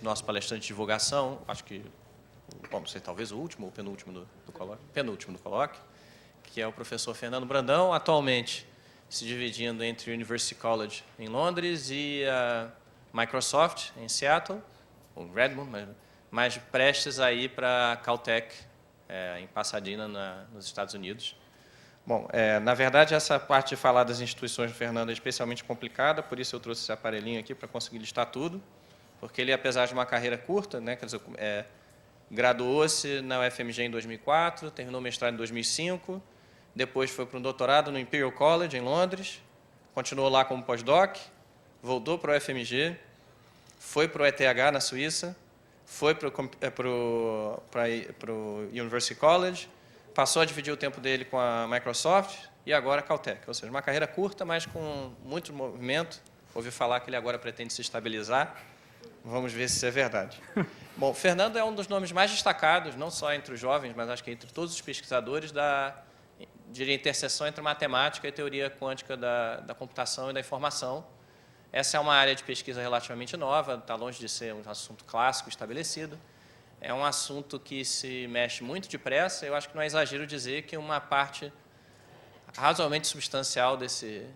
nosso palestrante de divulgação, acho que, bom, não sei, talvez o último ou penúltimo do colóquio, penúltimo do colóquio, que é o professor Fernando Brandão, atualmente se dividindo entre o University College em Londres e a Microsoft em Seattle, ou Redmond, mas prestes a ir para a Caltech, em Pasadena, nos Estados Unidos. Bom, na verdade, essa parte de falar das instituições do Fernando é especialmente complicada, por isso eu trouxe esse aparelhinho aqui para conseguir listar tudo, porque ele, apesar de uma carreira curta, né, quer dizer, graduou-se na UFMG em 2004, terminou o mestrado em 2005, depois foi para um doutorado no Imperial College, em Londres, continuou lá como pós-doc, voltou para o UFMG, foi para o ETH, na Suíça, foi para o University College, passou a dividir o tempo dele com a Microsoft e agora a Caltech. Ou seja, uma carreira curta, mas com muito movimento. Ouvi falar que ele agora pretende se estabilizar. Vamos ver se isso é verdade. Bom, Fernando é um dos nomes mais destacados, não só entre os jovens, mas acho que entre todos os pesquisadores de interseção entre matemática e teoria quântica da computação e da informação. Essa é uma área de pesquisa relativamente nova, está longe de ser um assunto clássico estabelecido. É um assunto que se mexe muito depressa. Eu acho que não é exagero dizer que uma parte razoavelmente substancial desse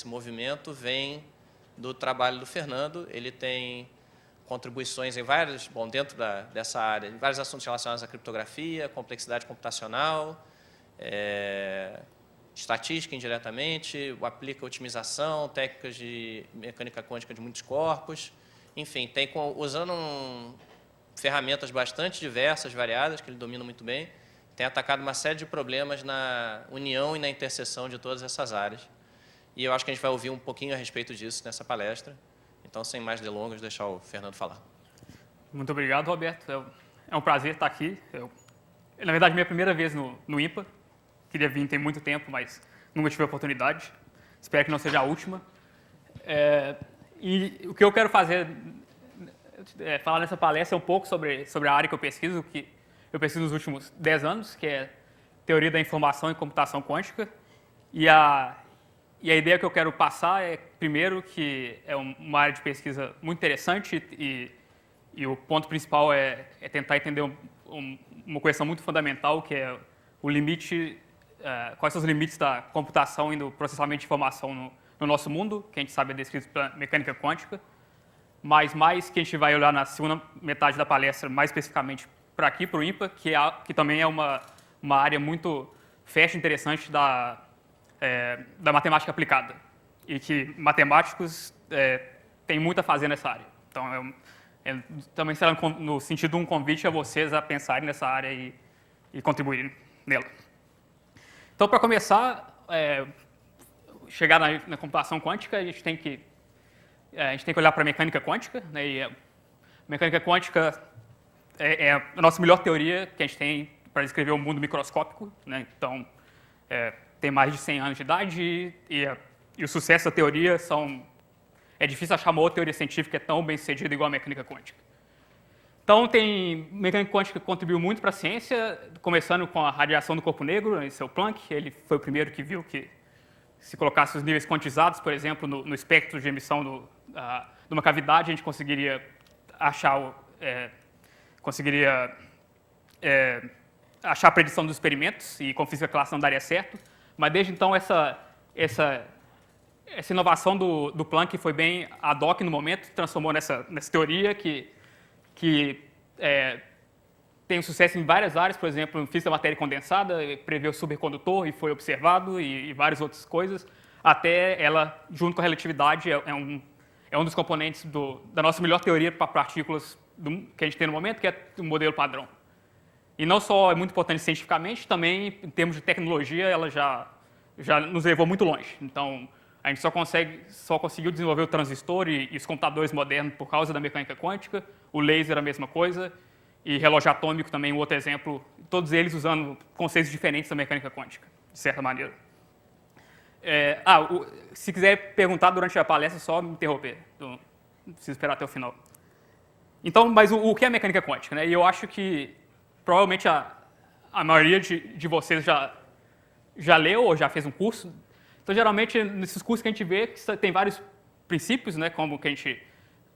movimento vem do trabalho do Fernando. Ele tem contribuições em vários, bom, dentro dessa área, em vários assuntos relacionados à criptografia, complexidade computacional, estatística indiretamente, aplica otimização, técnicas de mecânica quântica de muitos corpos, enfim, usando ferramentas bastante diversas, variadas, que ele domina muito bem, tem atacado uma série de problemas na união e na interseção de todas essas áreas. E eu acho que a gente vai ouvir um pouquinho a respeito disso nessa palestra. Então, sem mais delongas, deixar o Fernando falar. Muito obrigado, Roberto. É um prazer estar aqui. Na verdade, minha primeira vez no IMPA. Queria vir tem muito tempo, mas nunca tive a oportunidade. Espero que não seja a última. E o que eu quero fazer falar nessa palestra é um pouco sobre a área que eu pesquiso, que eu pesquiso nos últimos 10 anos, que é teoria da informação e computação quântica. E a ideia que eu quero passar é, primeiro, que é uma área de pesquisa muito interessante e o ponto principal é tentar entender uma questão muito fundamental, que é o limite, quais são os limites da computação e do processamento de informação no nosso mundo, que a gente sabe é descrito pela mecânica quântica. Mas mais que a gente vai olhar na segunda metade da palestra, mais especificamente para aqui, para o IMPA, que também é uma área muito fértil e interessante da matemática aplicada, e que matemáticos têm muito a fazer nessa área. Então, também será no sentido de um convite a vocês a pensarem nessa área e contribuírem nela. Então, para começar, chegar na computação quântica, a gente tem que olhar para a mecânica quântica, né? E a mecânica quântica é a nossa melhor teoria que a gente tem para descrever o mundo microscópico, né? Então, tem mais de 100 anos de idade e o sucesso da teoria é difícil achar uma outra teoria científica que é tão bem sucedida igual a mecânica quântica. Então, mecânica quântica contribuiu muito para a ciência, começando com a radiação do corpo negro, esse é o Planck. Ele foi o primeiro que viu que se colocasse os níveis quantizados, por exemplo, no espectro de emissão de uma cavidade, a gente conseguiria achar a predição dos experimentos e com física clássica não daria certo. Mas desde então essa inovação do Planck foi bem ad hoc no momento, transformou nessa teoria que tem sucesso em várias áreas, por exemplo, em física da matéria condensada, prevê o supercondutor e foi observado, e várias outras coisas, até ela, junto com a relatividade, é um dos componentes da nossa melhor teoria para partículas que a gente tem no momento, que é o modelo padrão. E não só é muito importante cientificamente, também em termos de tecnologia, ela já nos levou muito longe. Então, a gente só conseguiu desenvolver o transistor e os computadores modernos por causa da mecânica quântica, o laser a mesma coisa, e relógio atômico também um outro exemplo, todos eles usando conceitos diferentes da mecânica quântica, de certa maneira. Se quiser perguntar durante a palestra, é só me interromper, então, não preciso esperar até o final. Então, mas o que é mecânica quântica, né? E eu acho que provavelmente a maioria de vocês já leu ou já fez um curso. Então, geralmente, nesses cursos que a gente vê, tem vários princípios, né, como que a gente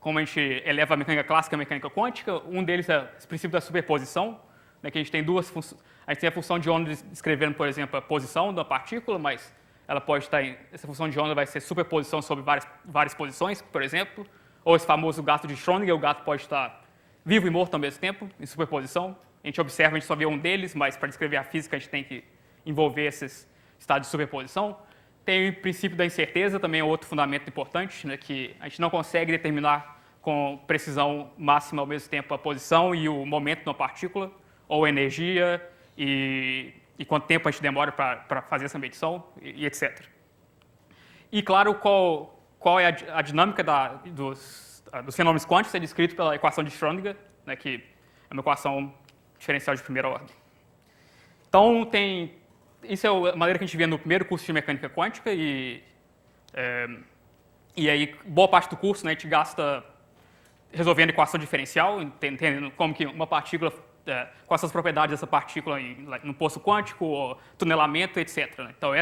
como a gente eleva a mecânica clássica e a mecânica quântica. Um deles é o princípio da superposição, né, que a gente tem duas funções. A gente tem a função de onda descrevendo, por exemplo, a posição da partícula, mas ela pode estar essa função de onda vai ser superposição sobre várias posições, por exemplo, ou esse famoso gato de Schrödinger, o gato pode estar vivo e morto ao mesmo tempo, em superposição. A gente observa, a gente só vê um deles, mas para descrever a física a gente tem que envolver esses estados de superposição. Tem o princípio da incerteza, também é outro fundamento importante, né, que a gente não consegue determinar com precisão máxima ao mesmo tempo a posição e o momento de uma partícula, ou energia, e quanto tempo a gente demora para fazer essa medição, e etc. E, claro, qual é a dinâmica dos fenômenos quânticos é descrito pela equação de Schrödinger, né, que é uma equação diferencial de primeira ordem. Então, isso é a maneira que a gente vê no primeiro curso de mecânica quântica, e aí boa parte do curso, né, a gente gasta resolvendo equação diferencial, entendendo como que uma partícula, quais são as propriedades dessa partícula no poço quântico, ou tunelamento, etc. Né? Então,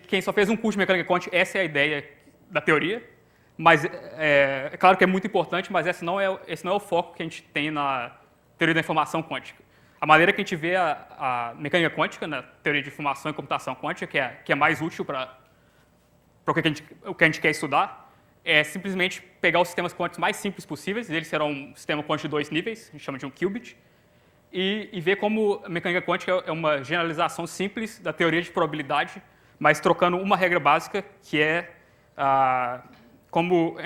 quem só fez um curso de mecânica quântica, essa é a ideia da teoria, mas é claro que é muito importante, mas esse não é o foco que a gente tem na teoria da informação quântica. A maneira que a gente vê a mecânica quântica, na teoria de informação e computação quântica, que é mais útil para o que a gente quer estudar, é simplesmente pegar os sistemas quânticos mais simples possíveis, eles serão um sistema quântico de 2 níveis, a gente chama de um qubit, e ver como a mecânica quântica é uma generalização simples da teoria de probabilidade, mas trocando uma regra básica, que é como a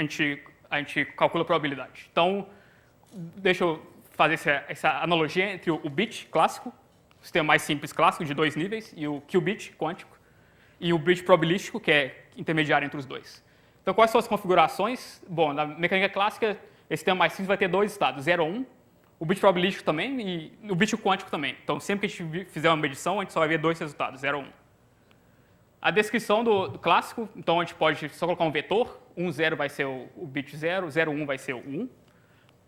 gente calcula a probabilidade. Então, deixa eu fazer essa analogia entre o bit clássico, o sistema mais simples clássico de 2 níveis, e o qubit quântico, e o bit probabilístico, que é intermediário entre os dois. Então, quais são as configurações? Bom, na mecânica clássica, esse sistema mais simples vai ter 2 estados, 0 ou 1, o bit probabilístico também e o bit quântico também. Então, sempre que a gente fizer uma medição, a gente só vai ver 2 resultados, 0 ou 1. A descrição do clássico, então a gente pode só colocar um vetor, 1, 0 vai ser o bit 0, 0, 1 vai ser o 1.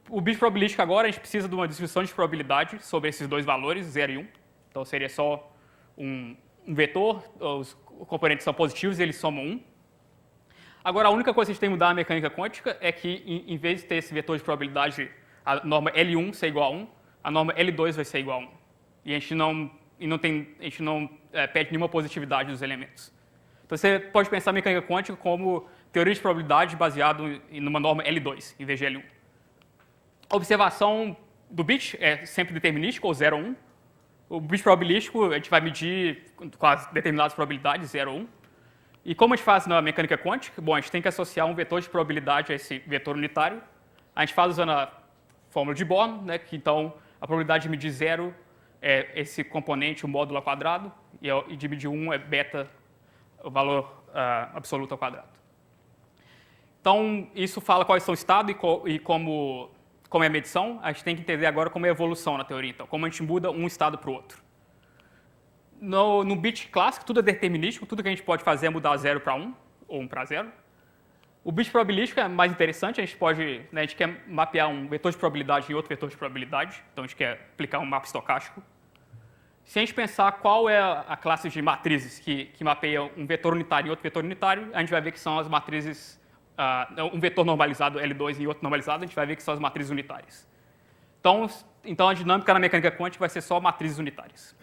O bit probabilístico agora, a gente precisa de uma distribuição de probabilidade sobre esses dois valores, 0 e 1. Então, seria só um vetor, os componentes são positivos e eles somam 1. Agora, a única coisa que a gente tem que mudar na mecânica quântica é que, em vez de ter esse vetor de probabilidade, a norma L1 ser igual a 1, a norma L2 vai ser igual a 1. E a gente não pede nenhuma positividade dos elementos. Então, você pode pensar a mecânica quântica como teoria de probabilidade baseado em uma norma L2, em vez de L1. A observação do bit é sempre determinística, ou 0 ou 1. O bit probabilístico, a gente vai medir com as determinadas probabilidades, 0 ou 1. E como a gente faz na mecânica quântica? Bom, a gente tem que associar um vetor de probabilidade a esse vetor unitário. A gente faz usando a fórmula de Born, né, que então a probabilidade de medir 0 é esse componente, o módulo ao quadrado, e de medir 1 é beta, o valor absoluto ao quadrado. Então, isso fala quais são o estado e como é a medição. A gente tem que entender agora como é a evolução na teoria, então, como a gente muda um estado para o outro. No bit clássico, tudo é determinístico, tudo que a gente pode fazer é mudar 0 para 1, ou 1 para 0. O bit probabilístico é mais interessante, a gente quer mapear um vetor de probabilidade em outro vetor de probabilidade, então a gente quer aplicar um mapa estocástico. Se a gente pensar qual é a classe de matrizes que mapeia um vetor unitário e outro vetor unitário, a gente vai ver que são as matrizes, um vetor normalizado L2 e outro normalizado, a gente vai ver que são as matrizes unitárias. Então a dinâmica na mecânica quântica vai ser só matrizes unitárias.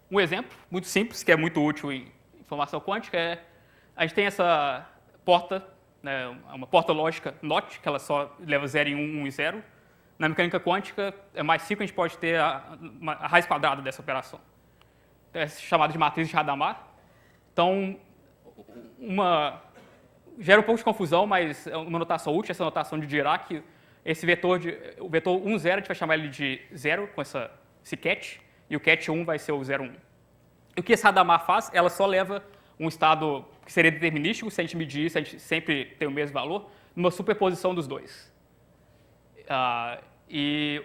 Um exemplo muito simples, que é muito útil em informação quântica, a gente tem essa porta, né, uma porta lógica NOT, que ela só leva 0 e 1, 1 e 0. Na mecânica quântica, é mais simples, a gente pode ter a raiz quadrada dessa operação. É chamada de matriz de Hadamard. Então, gera um pouco de confusão, mas é uma notação útil, essa notação de Dirac. O vetor 1, 0, a gente vai chamar ele de 0, com esse cat, e o cat 1 vai ser o 0, 1. E o que esse Hadamard faz? Ela só leva um estado que seria determinístico, se a gente medir isso, a gente sempre tem o mesmo valor, numa superposição dos dois. E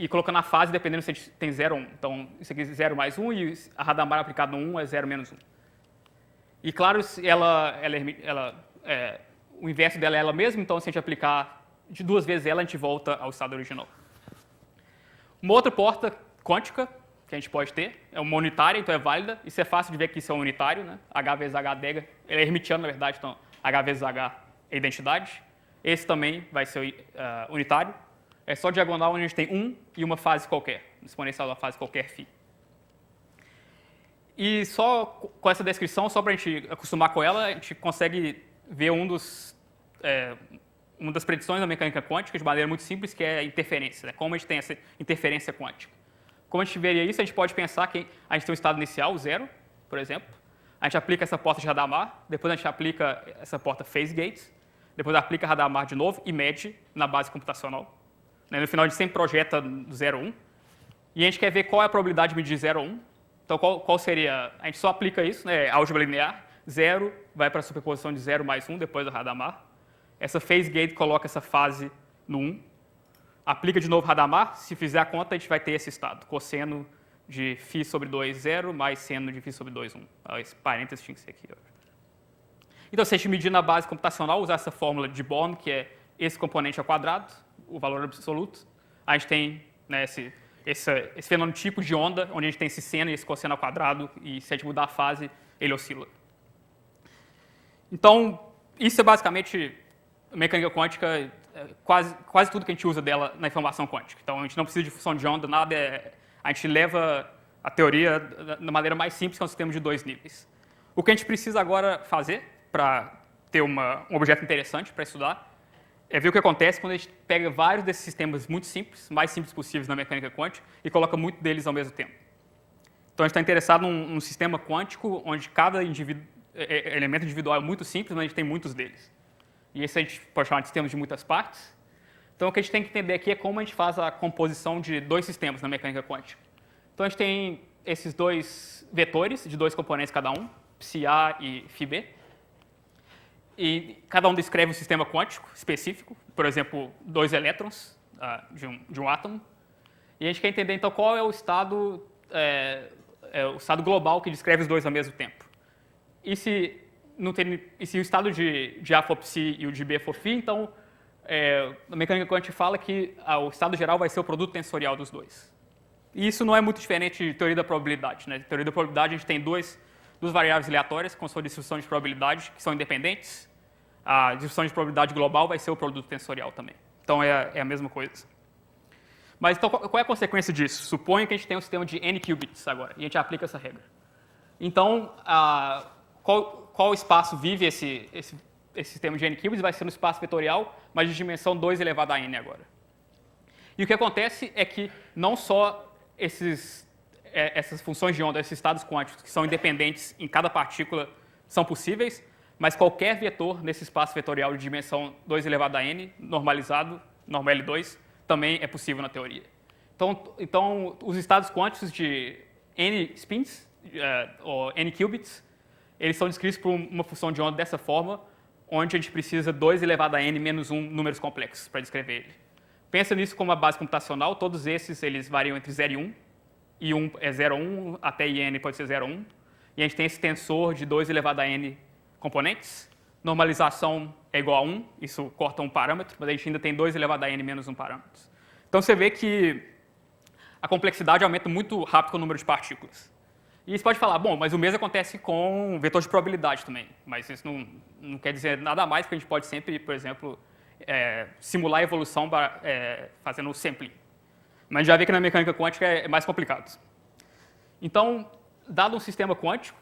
colocando a fase dependendo se a gente tem 0 ou 1. Então, isso aqui é 0 mais 1 e a Hadamard aplicado no 1 é 0 menos 1. E, claro, o inverso dela é ela mesma, então, se a gente aplicar de 2 vezes ela, a gente volta ao estado original. Uma outra porta quântica, que a gente pode ter. É uma unitária, então é válida. Isso é fácil de ver que isso é um unitário, né? H vezes H adega. Ele é hermitiano, na verdade, então H vezes H é identidade. Esse também vai ser unitário. É só diagonal onde a gente tem 1 e uma fase qualquer, exponencial da fase qualquer φ. E só com essa descrição, só para a gente acostumar com ela, a gente consegue ver uma das predições da mecânica quântica de maneira muito simples, que é a interferência, né? Como a gente tem essa interferência quântica. Como a gente veria isso, a gente pode pensar que a gente tem um estado inicial, 0, por exemplo. A gente aplica essa porta de Hadamard, depois a gente aplica essa porta phase gates, depois aplica Hadamard de novo e mede na base computacional. No final a gente sempre projeta do 0 a 1. E a gente quer ver qual é a probabilidade de medir 0 a 1. Então qual seria? A gente só aplica isso, né? Álgebra linear. 0 vai para a superposição de 0 mais 1 depois do Hadamard. Essa phase gate coloca essa fase no 1. Aplica de novo Hadamard. Se fizer a conta, a gente vai ter esse estado. Cosseno de φ sobre 2, 0, mais seno de φ sobre 2, 1. Esse parênteses tinha que ser aqui. Então, se a gente medir na base computacional, usar essa fórmula de Born, que é esse componente ao quadrado, o valor absoluto, a gente tem, né, esse fenômeno de onda, onde a gente tem esse seno e esse cosseno ao quadrado, e se a gente mudar a fase, ele oscila. Então, isso é basicamente a mecânica quântica, quase tudo que a gente usa dela na informação quântica. Então, a gente não precisa de função de onda, nada, a gente leva a teoria da maneira mais simples, que é um sistema de 2 níveis. O que a gente precisa agora fazer para ter um objeto interessante para estudar é ver o que acontece quando a gente pega vários desses sistemas muito simples, mais simples possíveis na mecânica quântica, e coloca muito deles ao mesmo tempo. Então, a gente está interessado num sistema quântico onde cada elemento individual é muito simples, mas a gente tem muitos deles. E esse a gente pode chamar de sistemas de muitas partes. Então, o que a gente tem que entender aqui é como a gente faz a composição de 2 sistemas na mecânica quântica. Então, a gente tem esses 2 vetores de 2 componentes cada um, ψA e φB. E cada um descreve um sistema quântico específico, por exemplo, 2 elétrons de um átomo. E a gente quer entender, então, qual é o estado global que descreve os 2 ao mesmo tempo. E se o estado de A for psi e o de B for φ, então, a mecânica quântica fala que o estado geral vai ser o produto tensorial dos 2. E isso não é muito diferente de teoria da probabilidade, né? Na teoria da probabilidade, a gente tem duas variáveis aleatórias com sua distribuição de probabilidade, que são independentes. A distribuição de probabilidade global vai ser o produto tensorial também. Então, é a mesma coisa. Mas, então, qual é a consequência disso? Suponha que a gente tem um sistema de n qubits agora, e a gente aplica essa regra. Então, qual espaço vive esse sistema de n qubits? Vai ser no espaço vetorial, mas de dimensão 2 elevado a n agora. E o que acontece é que não só essas funções de onda, esses estados quânticos que são independentes em cada partícula são possíveis, mas qualquer vetor nesse espaço vetorial de dimensão 2 elevado a n, normalizado, norma L2, também é possível na teoria. Então os estados quânticos de n spins, ou n qubits, eles são descritos por uma função de onda dessa forma, onde a gente precisa 2 elevado a n menos 1 números complexos para descrever ele. Pensa nisso como uma base computacional, todos esses eles variam entre 0 e 1, e 1 é 0 a 1, até n pode ser 0 a 1, e a gente tem esse tensor de 2 elevado a n componentes. Normalização é igual a 1, isso corta um parâmetro, mas a gente ainda tem 2 elevado a n menos 1 parâmetros. Então você vê que a complexidade aumenta muito rápido com o número de partículas. E você pode falar, bom, mas o mesmo acontece com vetor de probabilidade também, mas isso não quer dizer nada mais, porque a gente pode sempre, por exemplo, simular a evolução fazendo o sampling. Mas a gente já vê que na mecânica quântica é mais complicado. Então, dado um sistema quântico,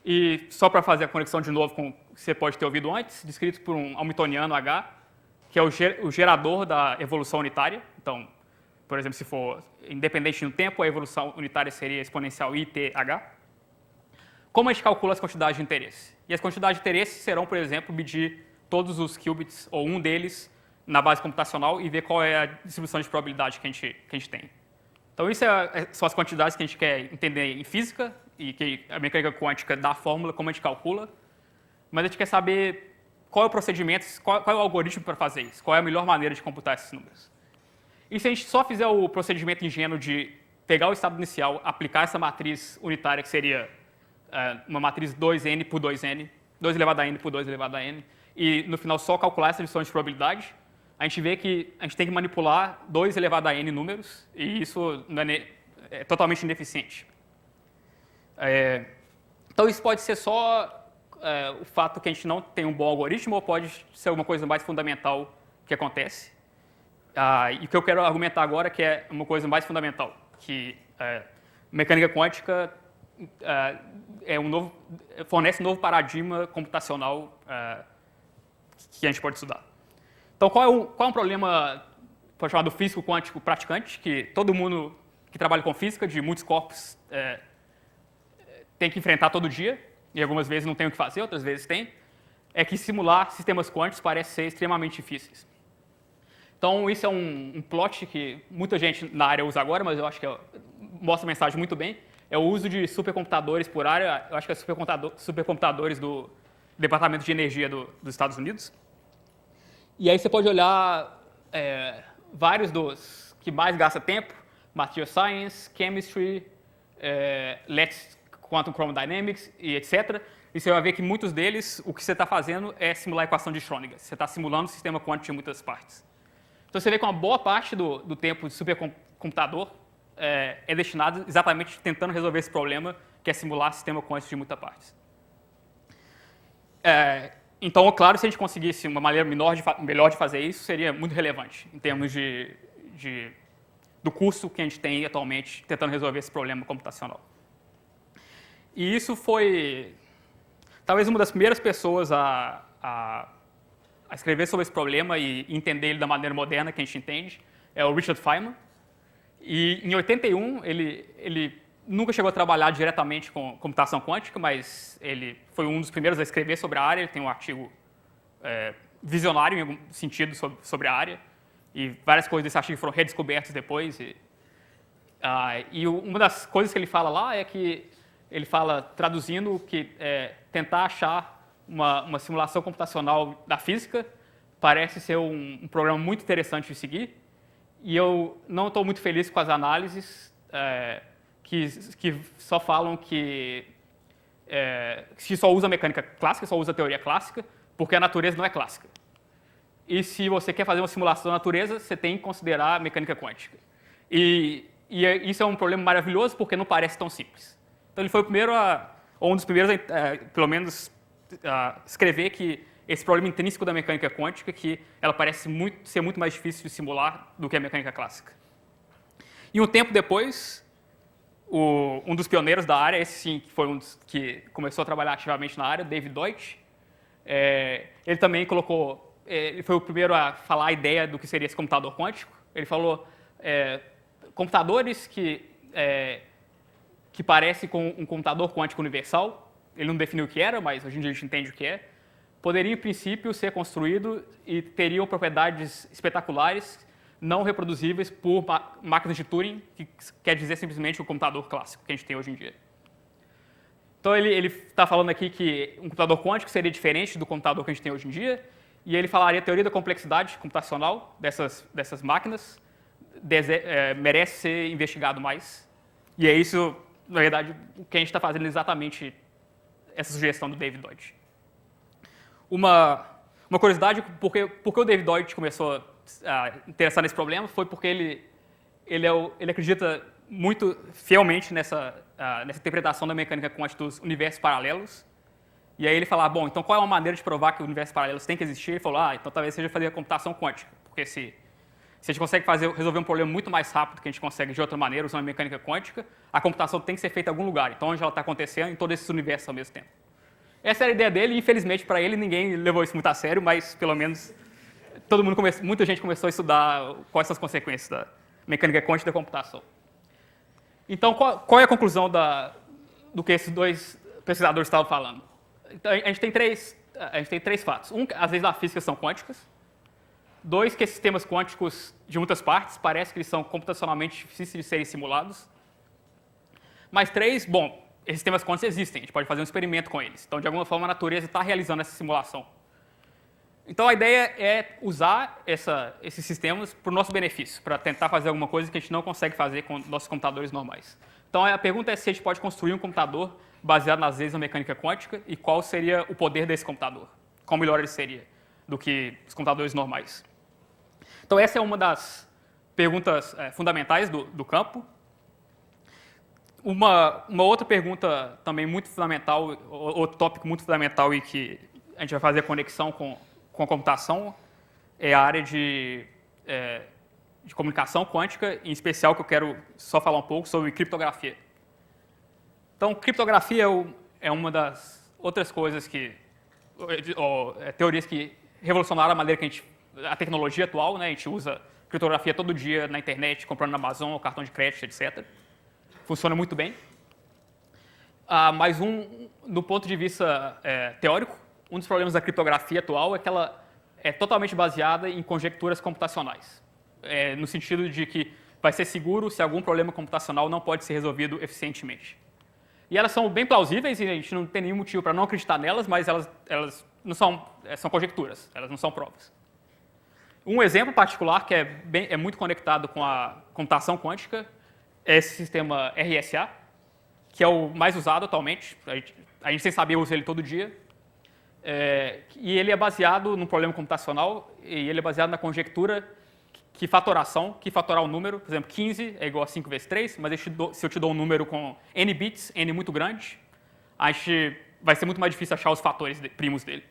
e só para fazer a conexão de novo com o que você pode ter ouvido antes, descrito por um hamiltoniano H, que é o gerador da evolução unitária. Então, por exemplo, se for independente no tempo, a evolução unitária seria exponencial ITH. Como a gente calcula as quantidades de interesse? E as quantidades de interesse serão, por exemplo, medir todos os qubits, ou um deles, na base computacional e ver qual é a distribuição de probabilidade que a gente tem. Então, isso são as quantidades que a gente quer entender em física e que a mecânica quântica dá a fórmula, como a gente calcula, mas a gente quer saber qual é o procedimento, qual é o algoritmo para fazer isso, qual é a melhor maneira de computar esses números. E se a gente só fizer o procedimento ingênuo de pegar o estado inicial, aplicar essa matriz unitária, que seria uma matriz 2n por 2n, 2 elevado a n por 2 elevado a n, e no final só calcular essa distribuição de probabilidade, a gente vê que a gente tem que manipular 2 elevado a n números, e isso totalmente ineficiente. Então, isso pode ser só o fato que a gente não tem um bom algoritmo ou pode ser alguma coisa mais fundamental que acontece. E o que eu quero argumentar agora é que é uma coisa mais fundamental, que mecânica quântica fornece um novo paradigma computacional que a gente pode estudar. Então, qual é um problema, pode chamar do físico quântico praticante, que todo mundo que trabalha com física, de muitos corpos, tem que enfrentar todo dia, e algumas vezes não tem o que fazer, outras vezes tem, é que simular sistemas quânticos parece ser extremamente difíceis. Então, isso é um plot que muita gente na área usa agora, mas eu acho que mostra a mensagem muito bem. É o uso de supercomputadores por área, eu acho que é supercomputadores do Departamento de Energia dos Estados Unidos. E aí você pode olhar vários dos que mais gastam tempo, Material Science, Chemistry, Let's Quantum Chromodynamics e etc. E você vai ver que muitos deles, o que você está fazendo é simular a equação de Schrödinger. Você está simulando o sistema quântico de muitas partes. Então você vê que uma boa parte do tempo de supercomputador é destinado exatamente tentando resolver esse problema, que é simular sistema quântico de muitas partes. Então, claro, se a gente conseguisse uma maneira melhor de fazer isso, seria muito relevante em termos do custo que a gente tem atualmente tentando resolver esse problema computacional. E isso foi talvez uma das primeiras pessoas a escrever sobre esse problema e entender ele da maneira moderna que a gente entende, é o Richard Feynman. E em 81, ele nunca chegou a trabalhar diretamente com computação quântica, mas ele foi um dos primeiros a escrever sobre a área. Ele tem um artigo visionário, em algum sentido, sobre a área. E várias coisas desse artigo foram redescobertas depois. E uma das coisas que ele fala lá é que ele fala, traduzindo, que tentar achar uma simulação computacional da física parece ser um programa muito interessante de seguir. E eu não estou muito feliz com as análises que só falam que só usa mecânica clássica, só usa teoria clássica, porque a natureza não é clássica. E se você quer fazer uma simulação da natureza, você tem que considerar a mecânica quântica. E isso é um problema maravilhoso, porque não parece tão simples. Então, ele foi o primeiro, ou um dos primeiros, pelo menos, a escrever que esse problema intrínseco da mecânica quântica, que ela parece ser muito mais difícil de simular do que a mecânica clássica. E um tempo depois, um dos pioneiros da área, esse sim, que foi um dos que começou a trabalhar ativamente na área, David Deutsch, ele também ele foi o primeiro a falar a ideia do que seria esse computador quântico. Ele falou computadores que parecem com um computador quântico universal. Ele não definiu o que era, mas hoje em dia a gente entende o que é. Poderiam, em princípio, ser construído e teriam propriedades espetaculares, não reproduzíveis por máquinas de Turing, que quer dizer simplesmente o computador clássico que a gente tem hoje em dia. Então, ele está falando aqui que um computador quântico seria diferente do computador que a gente tem hoje em dia, e ele falaria a teoria da complexidade computacional dessas máquinas merece ser investigado mais. E é isso, na verdade, o que a gente está fazendo exatamente essa sugestão do David Deutsch. Uma curiosidade, porque o David Deutsch começou a interessar nesse problema foi porque ele acredita muito fielmente nessa interpretação da mecânica quântica dos universos paralelos. E aí ele fala, bom, então qual é uma maneira de provar que os universos paralelos têm que existir? Ele falou, então talvez seja fazer a computação quântica, porque se a gente consegue resolver um problema muito mais rápido que a gente consegue de outra maneira usando a mecânica quântica, a computação tem que ser feita em algum lugar. Então, onde ela está acontecendo em todos esses universos ao mesmo tempo. Essa era a ideia dele, e infelizmente para ele ninguém levou isso muito a sério, mas pelo menos muita gente começou a estudar quais são as consequências da mecânica quântica da computação. Então, qual é a conclusão do que esses dois pesquisadores estavam falando? Então, a gente tem três fatos. As leis da física são quânticas. 2, que esses sistemas quânticos de muitas partes parece que eles são computacionalmente difíceis de serem simulados. Mas 3, bom, esses sistemas quânticos existem, a gente pode fazer um experimento com eles. Então, de alguma forma, a natureza está realizando essa simulação. Então, a ideia é usar esses sistemas para o nosso benefício, para tentar fazer alguma coisa que a gente não consegue fazer com nossos computadores normais. Então, a pergunta é se a gente pode construir um computador baseado nas leis da mecânica quântica e qual seria o poder desse computador, quão melhor ele seria do que os computadores normais. Então, essa é uma das perguntas fundamentais do campo. uma outra pergunta também muito fundamental, outro tópico muito fundamental e que a gente vai fazer a conexão com a computação é a área de comunicação quântica, em especial que eu quero só falar um pouco sobre criptografia. Então, criptografia é uma das outras coisas teorias que revolucionaram a maneira que a tecnologia atual, né? A gente usa criptografia todo dia na internet, comprando na Amazon, cartão de crédito, etc. Funciona muito bem. Mas do ponto de vista teórico, um dos problemas da criptografia atual é que ela é totalmente baseada em conjecturas computacionais, no sentido de que vai ser seguro se algum problema computacional não pode ser resolvido eficientemente. E elas são bem plausíveis e a gente não tem nenhum motivo para não acreditar nelas, mas elas não são conjecturas, elas não são provas. Um exemplo particular que é muito conectado com a computação quântica é esse sistema RSA, que é o mais usado atualmente. A gente sem saber usa ele todo dia. E ele é baseado num problema computacional e ele é baseado na conjectura que fatorar um número, por exemplo, 15 é igual a 5 vezes 3, mas se eu te dou um número com n bits, n muito grande, vai ser muito mais difícil achar os fatores primos dele.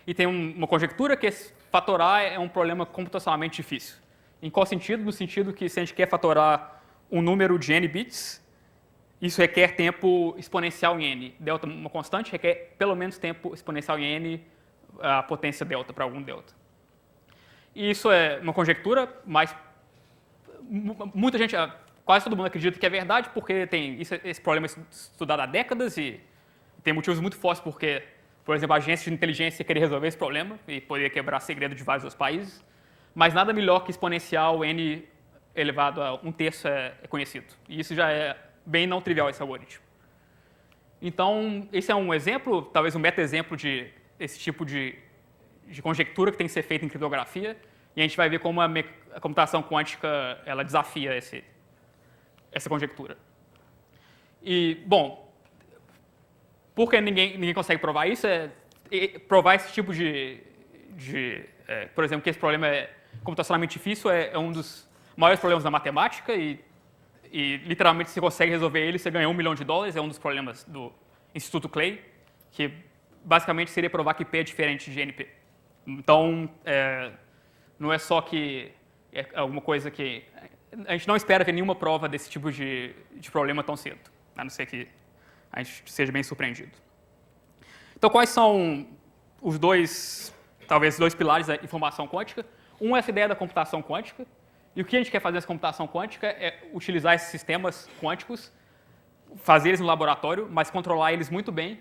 E tem uma conjectura que fatorar é um problema computacionalmente difícil. Em qual sentido? No sentido que se a gente quer fatorar um número de n bits, isso requer tempo exponencial em n. Delta, uma constante, requer pelo menos tempo exponencial em n, a potência delta para algum delta. E isso é uma conjectura, mas muita gente, quase todo mundo acredita que é verdade, porque tem esse problema estudado há décadas e tem motivos muito fortes porque, por exemplo, a agência de inteligência queria resolver esse problema e poderia quebrar segredo de vários outros países, mas nada melhor que exponencial n elevado a 1/3 é conhecido. E isso já é bem não trivial, esse algoritmo. Então, esse é um exemplo, talvez um meta-exemplo de esse tipo de conjectura que tem que ser feita em criptografia, e a gente vai ver como a computação quântica ela desafia essa conjectura. E, bom, por que ninguém consegue provar isso? Provar esse tipo por exemplo, que esse problema é computacionalmente difícil é um dos maiores problemas da matemática e literalmente se consegue resolver ele, você ganha $1 milhão, é um dos problemas do Instituto Clay, que basicamente seria provar que P é diferente de NP. Então, não é só que é alguma coisa que... A gente não espera ver nenhuma prova desse tipo de problema tão cedo, a não ser que a gente seja bem surpreendido. Então, quais são talvez dois pilares da informação quântica? Um é essa ideia da computação quântica, e o que a gente quer fazer nessa computação quântica é utilizar esses sistemas quânticos, fazer eles no laboratório, mas controlar eles muito bem,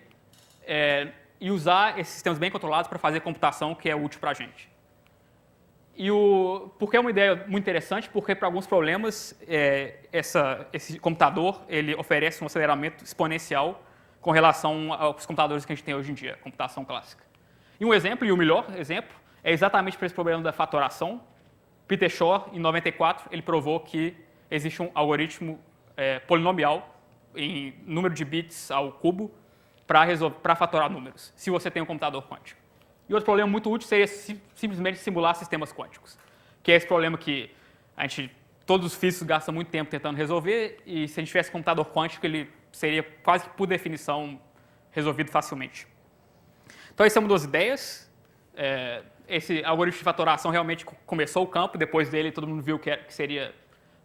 e usar esses sistemas bem controlados para fazer computação que é útil para a gente. Porque é uma ideia muito interessante, porque para alguns problemas esse computador ele oferece um aceleramento exponencial com relação aos computadores que a gente tem hoje em dia, computação clássica. E um exemplo, e o melhor exemplo, é exatamente para esse problema da fatoração. Peter Shor, em 94, ele provou que existe um algoritmo polinomial em número de bits ao cubo para fatorar números, se você tem um computador quântico. E outro problema muito útil seria simplesmente simular sistemas quânticos, que é esse problema que todos os físicos gastam muito tempo tentando resolver, e se a gente tivesse um computador quântico, ele seria quase que por definição resolvido facilmente. Então, essa é uma das ideias. Esse algoritmo de fatoração realmente começou o campo, depois dele todo mundo viu que seria